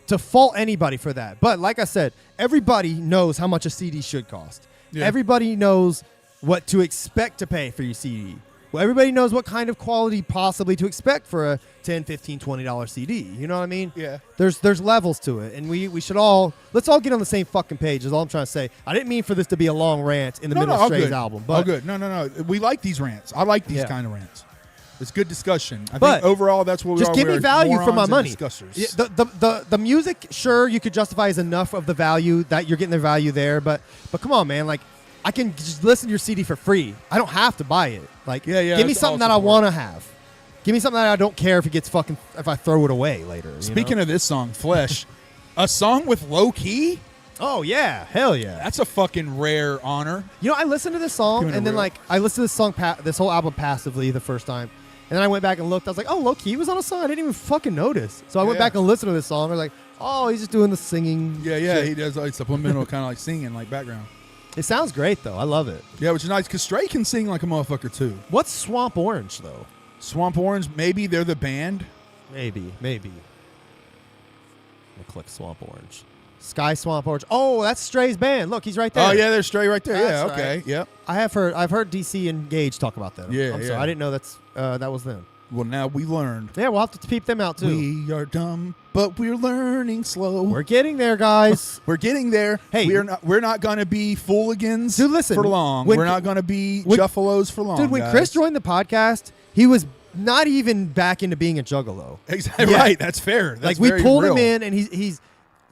to fault anybody for that. But like I said, everybody knows how much a CD should cost. Yeah. Everybody knows what to expect to pay for your CD. Well, everybody knows what kind of quality possibly to expect for a $10, $15, $20 CD. You know what I mean? Yeah. There's levels to it, and let's all get on the same fucking page is all I'm trying to say. I didn't mean for this to be a long rant in the middle of Stray's album. But all good. No. We like these rants. I like these kind of rants. It's good discussion. I think overall that's what we are. Just give me value for my money. Discussers. The music, sure, you could justify as enough of the value that you're getting the value there, but come on, man, like I can just listen to your CD for free. I don't have to buy it. Like, give me something that I want to have. Give me something that I don't care if I throw it away later. Speaking of this song, Flesh, a song with Low Key. Oh yeah, hell yeah. That's a fucking rare honor. I listened to this song and then I listened to this song, this whole album passively the first time, and then I went back and looked. I was like, oh, Low Key was on a song. I didn't even fucking notice. So I went back and listened to this song. I was like, oh, he's just doing the singing. Yeah, shit. he does like supplemental kind of like singing like background. It sounds great, though. I love it. Yeah, which is nice, because Stray can sing like a motherfucker, too. What's Swamp Orange, though? Swamp Orange, maybe they're the band. Maybe. We'll click Swamp Orange. Sky Swamp Orange. Oh, that's Stray's band. Look, he's right there. Oh, yeah, they're Stray right there. That's yeah, okay, right. Yep. I've heard DC and Gage talk about that. Yeah, I'm sorry. I didn't know that was them. Well, now we learned. Yeah, we'll have to peep them out, too. We are dumb, but we're learning slow. We're getting there, guys. We're getting there. Hey, we're not going to be fooligans for long. We're not going to be juffalos for long, dude, when guys. Chris joined the podcast, he was not even back into being a juggalo. Exactly right. That's fair. That's we very pulled real. him in, and he's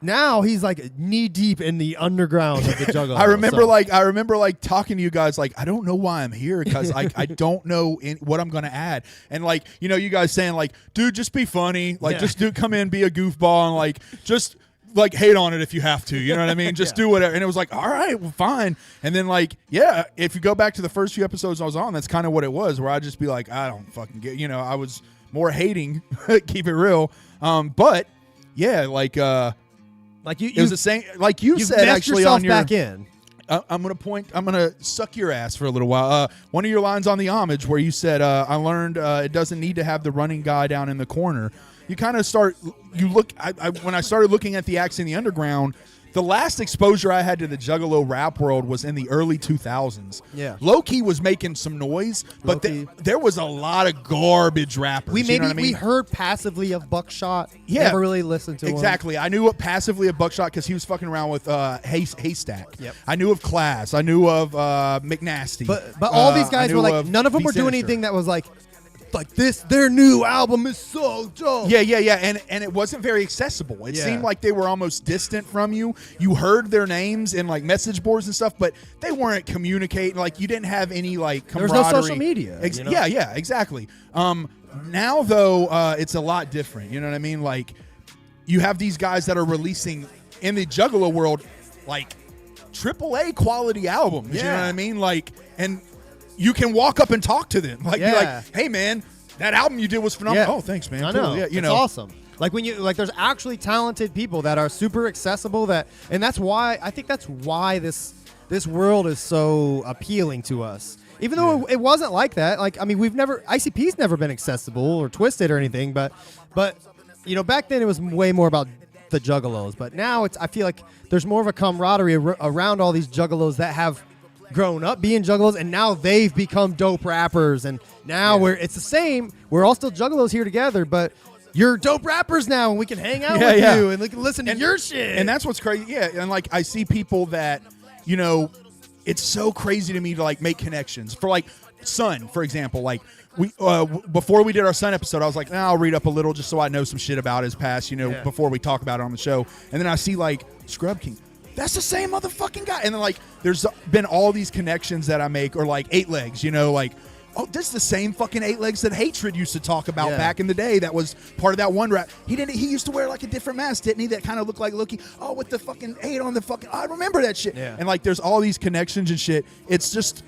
now he's like knee deep in the underground of the Juggalo. I remember like talking to you guys like, I don't know why I'm here because I don't know what I'm gonna add, and like, you know, you guys saying like, dude, just be funny, like just come in, be a goofball, and like just like hate on it if you have to, you know what I mean? Just do whatever. And it was like, all right, well, fine. And then like, yeah, if you go back to the first few episodes I was on, that's kind of what it was, where I'd just be like, I don't fucking get, you know, I was more hating, keep it real. But yeah, like you, it was the same, like you said, actually on your back in. I'm gonna suck your ass for a little while. One of your lines on the homage where you said, I learned it doesn't need to have the running guy down in the corner. You kind of when I started looking at the acts in the underground, the last exposure I had to the Juggalo rap world was in the early 2000s. Yeah. Low-key was making some noise, but there was a lot of garbage rappers. We you know what I mean? we heard passively of Buckshot. Yeah. Never really listened to him. Exactly. I knew passively of Buckshot because he was fucking around with Haystack. Yep. I knew of Class. I knew of McNasty. But all these guys were like, none of them were doing anything that was like this, their new album is so dope. Yeah, and it wasn't very accessible. It seemed like they were almost distant from you. You heard their names in like message boards and stuff, but they weren't communicating. Like you didn't have any like camaraderie. There's no social media. You know? Yeah, exactly. Now though, it's a lot different. You know what I mean? Like you have these guys that are releasing in the Juggalo world like AAA quality albums. You know what I mean? Like, and you can walk up and talk to them, like be like, "Hey, man, that album you did was phenomenal." Oh, thanks, man. I know. Cool. Yeah, it's awesome. Like when you like, there's actually talented people that are super accessible. And that's why I think that's why this world is so appealing to us. Even though it wasn't like that. Like I mean, ICP's never been accessible or twisted or anything. But you know, back then it was way more about the Juggalos. But now I feel like there's more of a camaraderie around all these Juggalos that have grown up being Juggalos, and now they've become dope rappers, and now it's the same. We're all still Juggalos here together, but you're dope rappers now, and we can hang out with you, and we can listen to your shit. And that's what's crazy. Yeah, and like I see people that, you know, it's so crazy to me to like make connections. For like Sun, for example, like we before we did our Sun episode, I was like, I'll read up a little just so I know some shit about his past, you know, before we talk about it on the show. And then I see like Scrub King. That's the same motherfucking guy. And then like there's been all these connections that I make, or like 8 Legs, you know, like, oh, this is the same fucking 8 Legs that Hatred used to talk about back in the day. That was part of that one rap. He used to wear like a different mask, didn't he? That kind of looked like Loki. Oh, with the fucking 8 on the fucking, I remember that shit. Yeah. And like there's all these connections and shit. It's just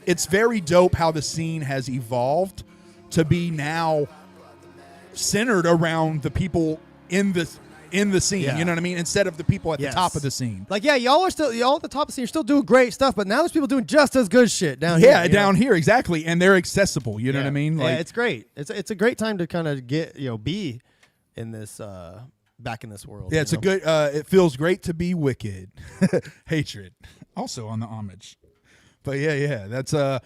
it's very dope how the scene has evolved to be now centered around the people in the scene, you know what I mean? Instead of the people at the top of the scene. Like, y'all at the top of the scene, you're still doing great stuff, but now there's people doing just as good shit down here. Yeah, down here, exactly. And they're accessible, you know what I mean? Like, yeah, it's great. It's a great time to kind of get, be in this, back in this world. Yeah, it's a good, it feels great to be wicked. Hatred. Also on the homage. But yeah, that's a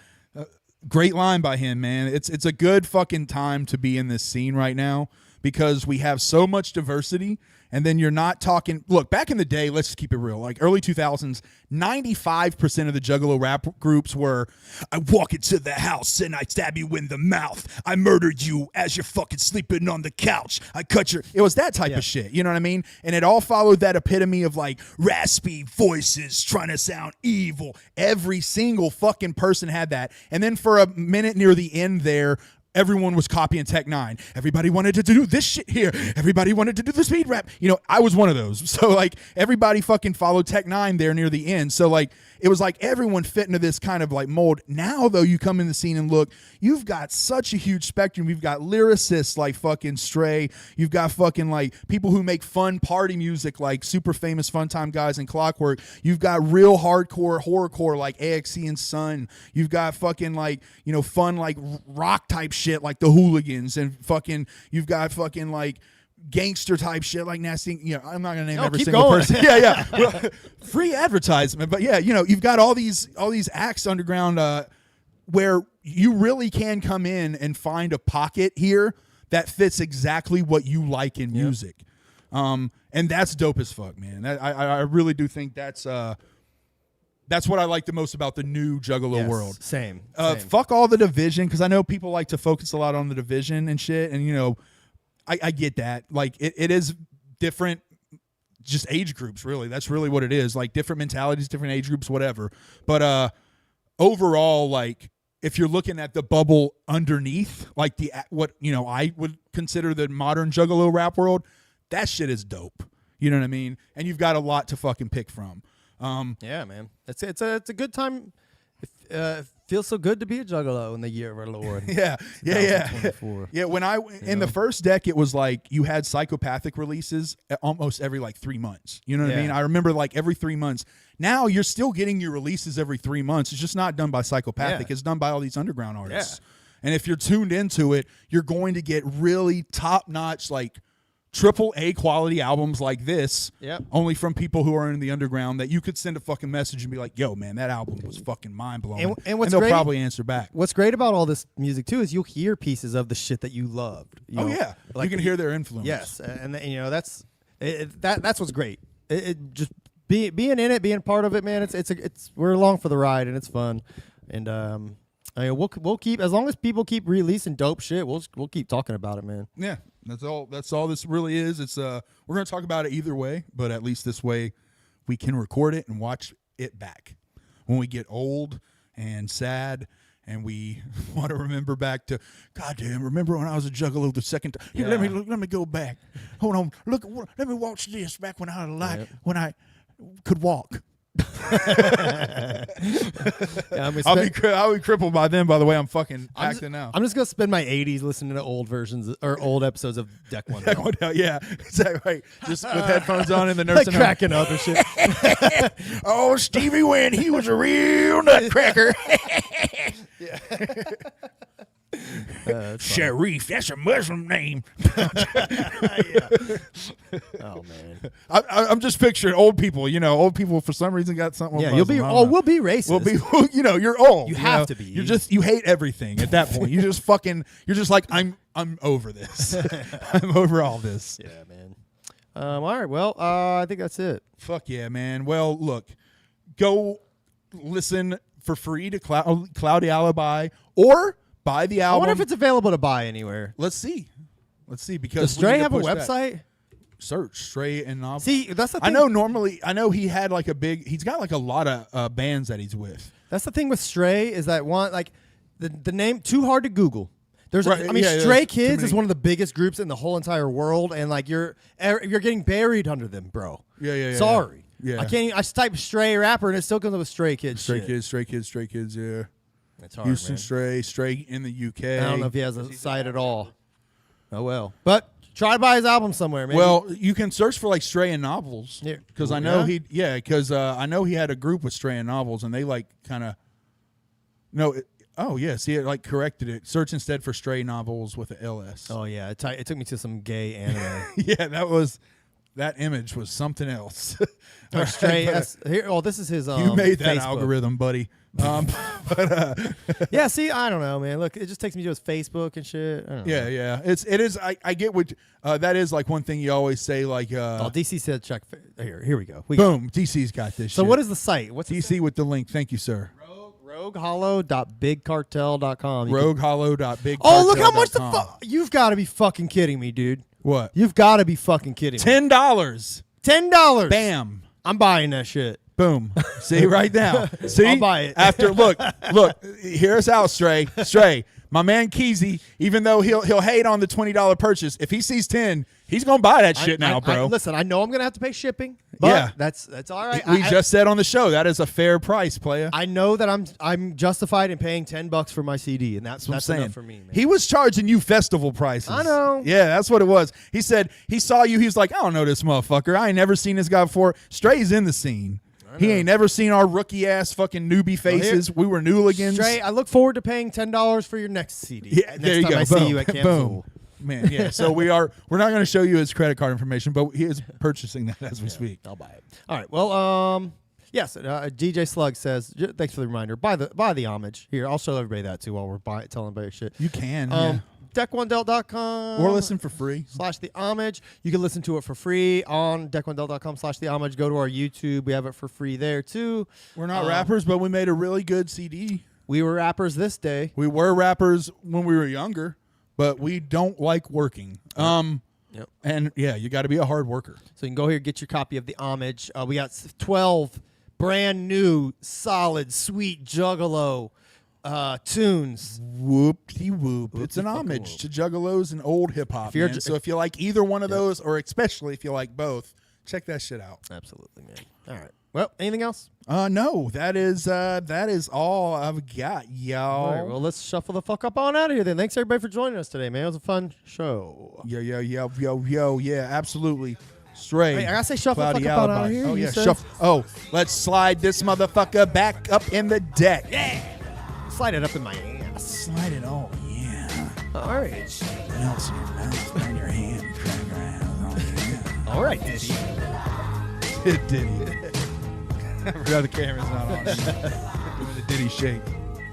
great line by him, man. It's a good fucking time to be in this scene right now because we have so much diversity. And then you're not talking. Look, back in the day, let's just keep it real. Like early 2000s, 95% of the Juggalo rap groups were, I walk into the house and I stab you in the mouth. I murdered you as you're fucking sleeping on the couch. I cut your. It was that type of shit. You know what I mean? And it all followed that epitome of like raspy voices trying to sound evil. Every single fucking person had that. And then for a minute near the end there, everyone was copying Tech 9. Everybody wanted to do this shit here. Everybody wanted to do the speed rap. You know, I was one of those. So, like, everybody fucking followed Tech 9 there near the end. So, like, it was like everyone fit into this kind of, like, mold. Now, though, you come in the scene and look, you've got such a huge spectrum. You've got lyricists like fucking Stray. You've got fucking, like, people who make fun party music like super famous Fun Time Guys and Clockwork. You've got real hardcore horrorcore like AXE and Sun. You've got fucking, like, you know, fun, like, rock type shit like the Hooligans, and fucking you've got fucking like gangster type shit like Nasty. You know, I'm not gonna name every single person. Yeah. Well, free advertisement, but yeah, you know, you've got all these acts underground where you really can come in and find a pocket here that fits exactly what you like in music, and that's dope as fuck, man. I really do think that's what I like the most about the new Juggalo world. Same. Fuck all the division, because I know people like to focus a lot on the division and shit. And, you know, I get that. Like, it is different just age groups, really. That's really what it is. Like different mentalities, different age groups, whatever. But overall, like if you're looking at the bubble underneath, like what I would consider the modern Juggalo rap world, that shit is dope. You know what I mean? And you've got a lot to fucking pick from. Yeah, man. It's a good time. It feels so good to be a Juggalo in the year of our Lord. Yeah. Yeah. When in the first deck, it was like you had psychopathic releases almost every like 3 months. You know what I mean? I remember like every 3 months. Now you're still getting your releases every 3 months. It's just not done by psychopathic. It's done by all these underground artists. Yeah. And if you're tuned into it, you're going to get really top notch, like AAA quality albums like this, only from people who are in the underground that you could send a fucking message and be like, yo, man, that album was fucking mind blowing. And they'll probably answer back. What's great about all this music too is you'll hear pieces of the shit that you loved. Like you can hear their influence. Yes, and that's what's great. It just being in it, being part of it, man. It's we're along for the ride and it's fun, and we'll keep, as long as people keep releasing dope shit, we'll keep talking about it, man. Yeah. That's all this really is. It's we're going to talk about it either way, but at least this way we can record it and watch it back when we get old and sad and we want to remember back to, goddamn, remember when I was a Juggalo the second time? Here, let me go back. Hold on. Look, let me watch this back when I was when I could walk. I'll be crippled by then. By the way, I'm fucking acting now. I'm just gonna spend my 80s listening to old versions or old episodes of Deck One. Deck One, yeah, exactly right. Just with headphones on in the nursing home, cracking up and shit. Oh, Stevie Wynn, he was a real nutcracker. Sharif, that's a Muslim name. Oh man, I'm just picturing old people. Old people for some reason got something. Yeah, you'll be. We'll be racist. We'll be. You're old. You have to be. You hate everything at that point. You're just like I'm over this. I'm over all this. Yeah, man. All right. Well, I think that's it. Fuck yeah, man. Well, look, go listen for free to Cloudy Alibi or buy the album. I wonder if it's available to buy anywhere. Let's see. Because does Stray have a website? Back. Search Stray and Novel. See, that's the thing. I know he had like he's got like a lot of bands that he's with. That's the thing with Stray is that the name too hard to Google. Right, Stray Kids is one of the biggest groups in the whole entire world, and like you're getting buried under them, bro. Yeah. Sorry. Yeah. I can't even, I just type Stray rapper and it still comes up with Stray Kids. Stray Kids, yeah. That's hard, Houston man. Stray in the UK. I don't know if he has a site at all. Oh well. But try to buy his album somewhere, man. Well, you can search for like Stray and Novels. Because I know I know he had a group with Stray and Novels and they like kind of see it like corrected it. Search instead for Stray Novels with a LS. Oh yeah, it took me to some gay anime. Yeah, that image was something else. Stray. This is his. You made that Facebook. algorithm, buddy. Yeah. See, I don't know, man. Look, it just takes me to his Facebook and shit. I don't know. Yeah. It is. I get what that is. Like one thing you always say. Like, DC said check. Here we go. Boom. DC's got this. So shit. what is the site? What's DC with the link? Thank you, sir. RogueHollow.bigcartel.com. RogueHollow.bigcartel.com. Oh, look how much the fuck! You've got to be fucking kidding me, dude. What? You've got to be fucking kidding me. $10. $10. Bam. I'm buying that shit. Boom. See right now. See? I'll buy it. After look, hear us out, Stray. My man Keezy, even though he'll hate on the $20 purchase, if he sees 10, he's gonna buy that shit now, bro. Listen, I know I'm gonna have to pay shipping, but that's all right. We just said on the show that is a fair price, playa. I know that I'm justified in paying $10 for my CD, and that's enough for me, man. He was charging you festival prices. I know. Yeah, that's what it was. He said he saw you. He was like, I don't know this motherfucker. I ain't never seen this guy before. Stray's in the scene. He ain't never seen our rookie ass fucking newbie faces. We were nooligans. Stray, I look forward to paying $10 for your next CD. Yeah, there you go. I see you at Camp Boom. Man, yeah. So we're not going to show you his credit card information, but he is purchasing that as we speak. I'll buy it. All right. Well, yes. DJ Slug says, thanks for the reminder. Buy the homage. Here, I'll show everybody that too while we're telling everybody shit. You can. Deck1del.com or listen for free /the homage. You can listen to it for free on deck1del.com /the homage. Go to our YouTube. We have it for free there too. We're not rappers, but we made a really good CD. We were rappers this day. We were rappers when we were younger, but we don't like working. Yeah, Yep. And yeah, you got to be a hard worker. So you can go here, get your copy of the Homage. We got 12 brand new, solid, sweet Juggalo tunes. Whoop-de-whoop. It's an homage to Juggalos and old hip hop. So if you like either one of those, or especially if you like both, check that shit out. Absolutely, man. All right. Well, anything else? No, that is all I've got, y'all. All right, well, let's shuffle the fuck up on out of here then. Thanks everybody for joining us today, man. It was a fun show. Yo, yeah, absolutely. Straight. Hey, I gotta say shuffle the Cloudy fuck up on Alibi. out of here. Oh you yeah, said? shuffle. Oh, let's slide this motherfucker back up in the deck. Yeah. Slide it up in my ass. Slide it all. Yeah. All right. Melts in your mouth, on your hand. All right, Diddy. Diddy. I forgot the camera's not on. Doing the Diddy shake.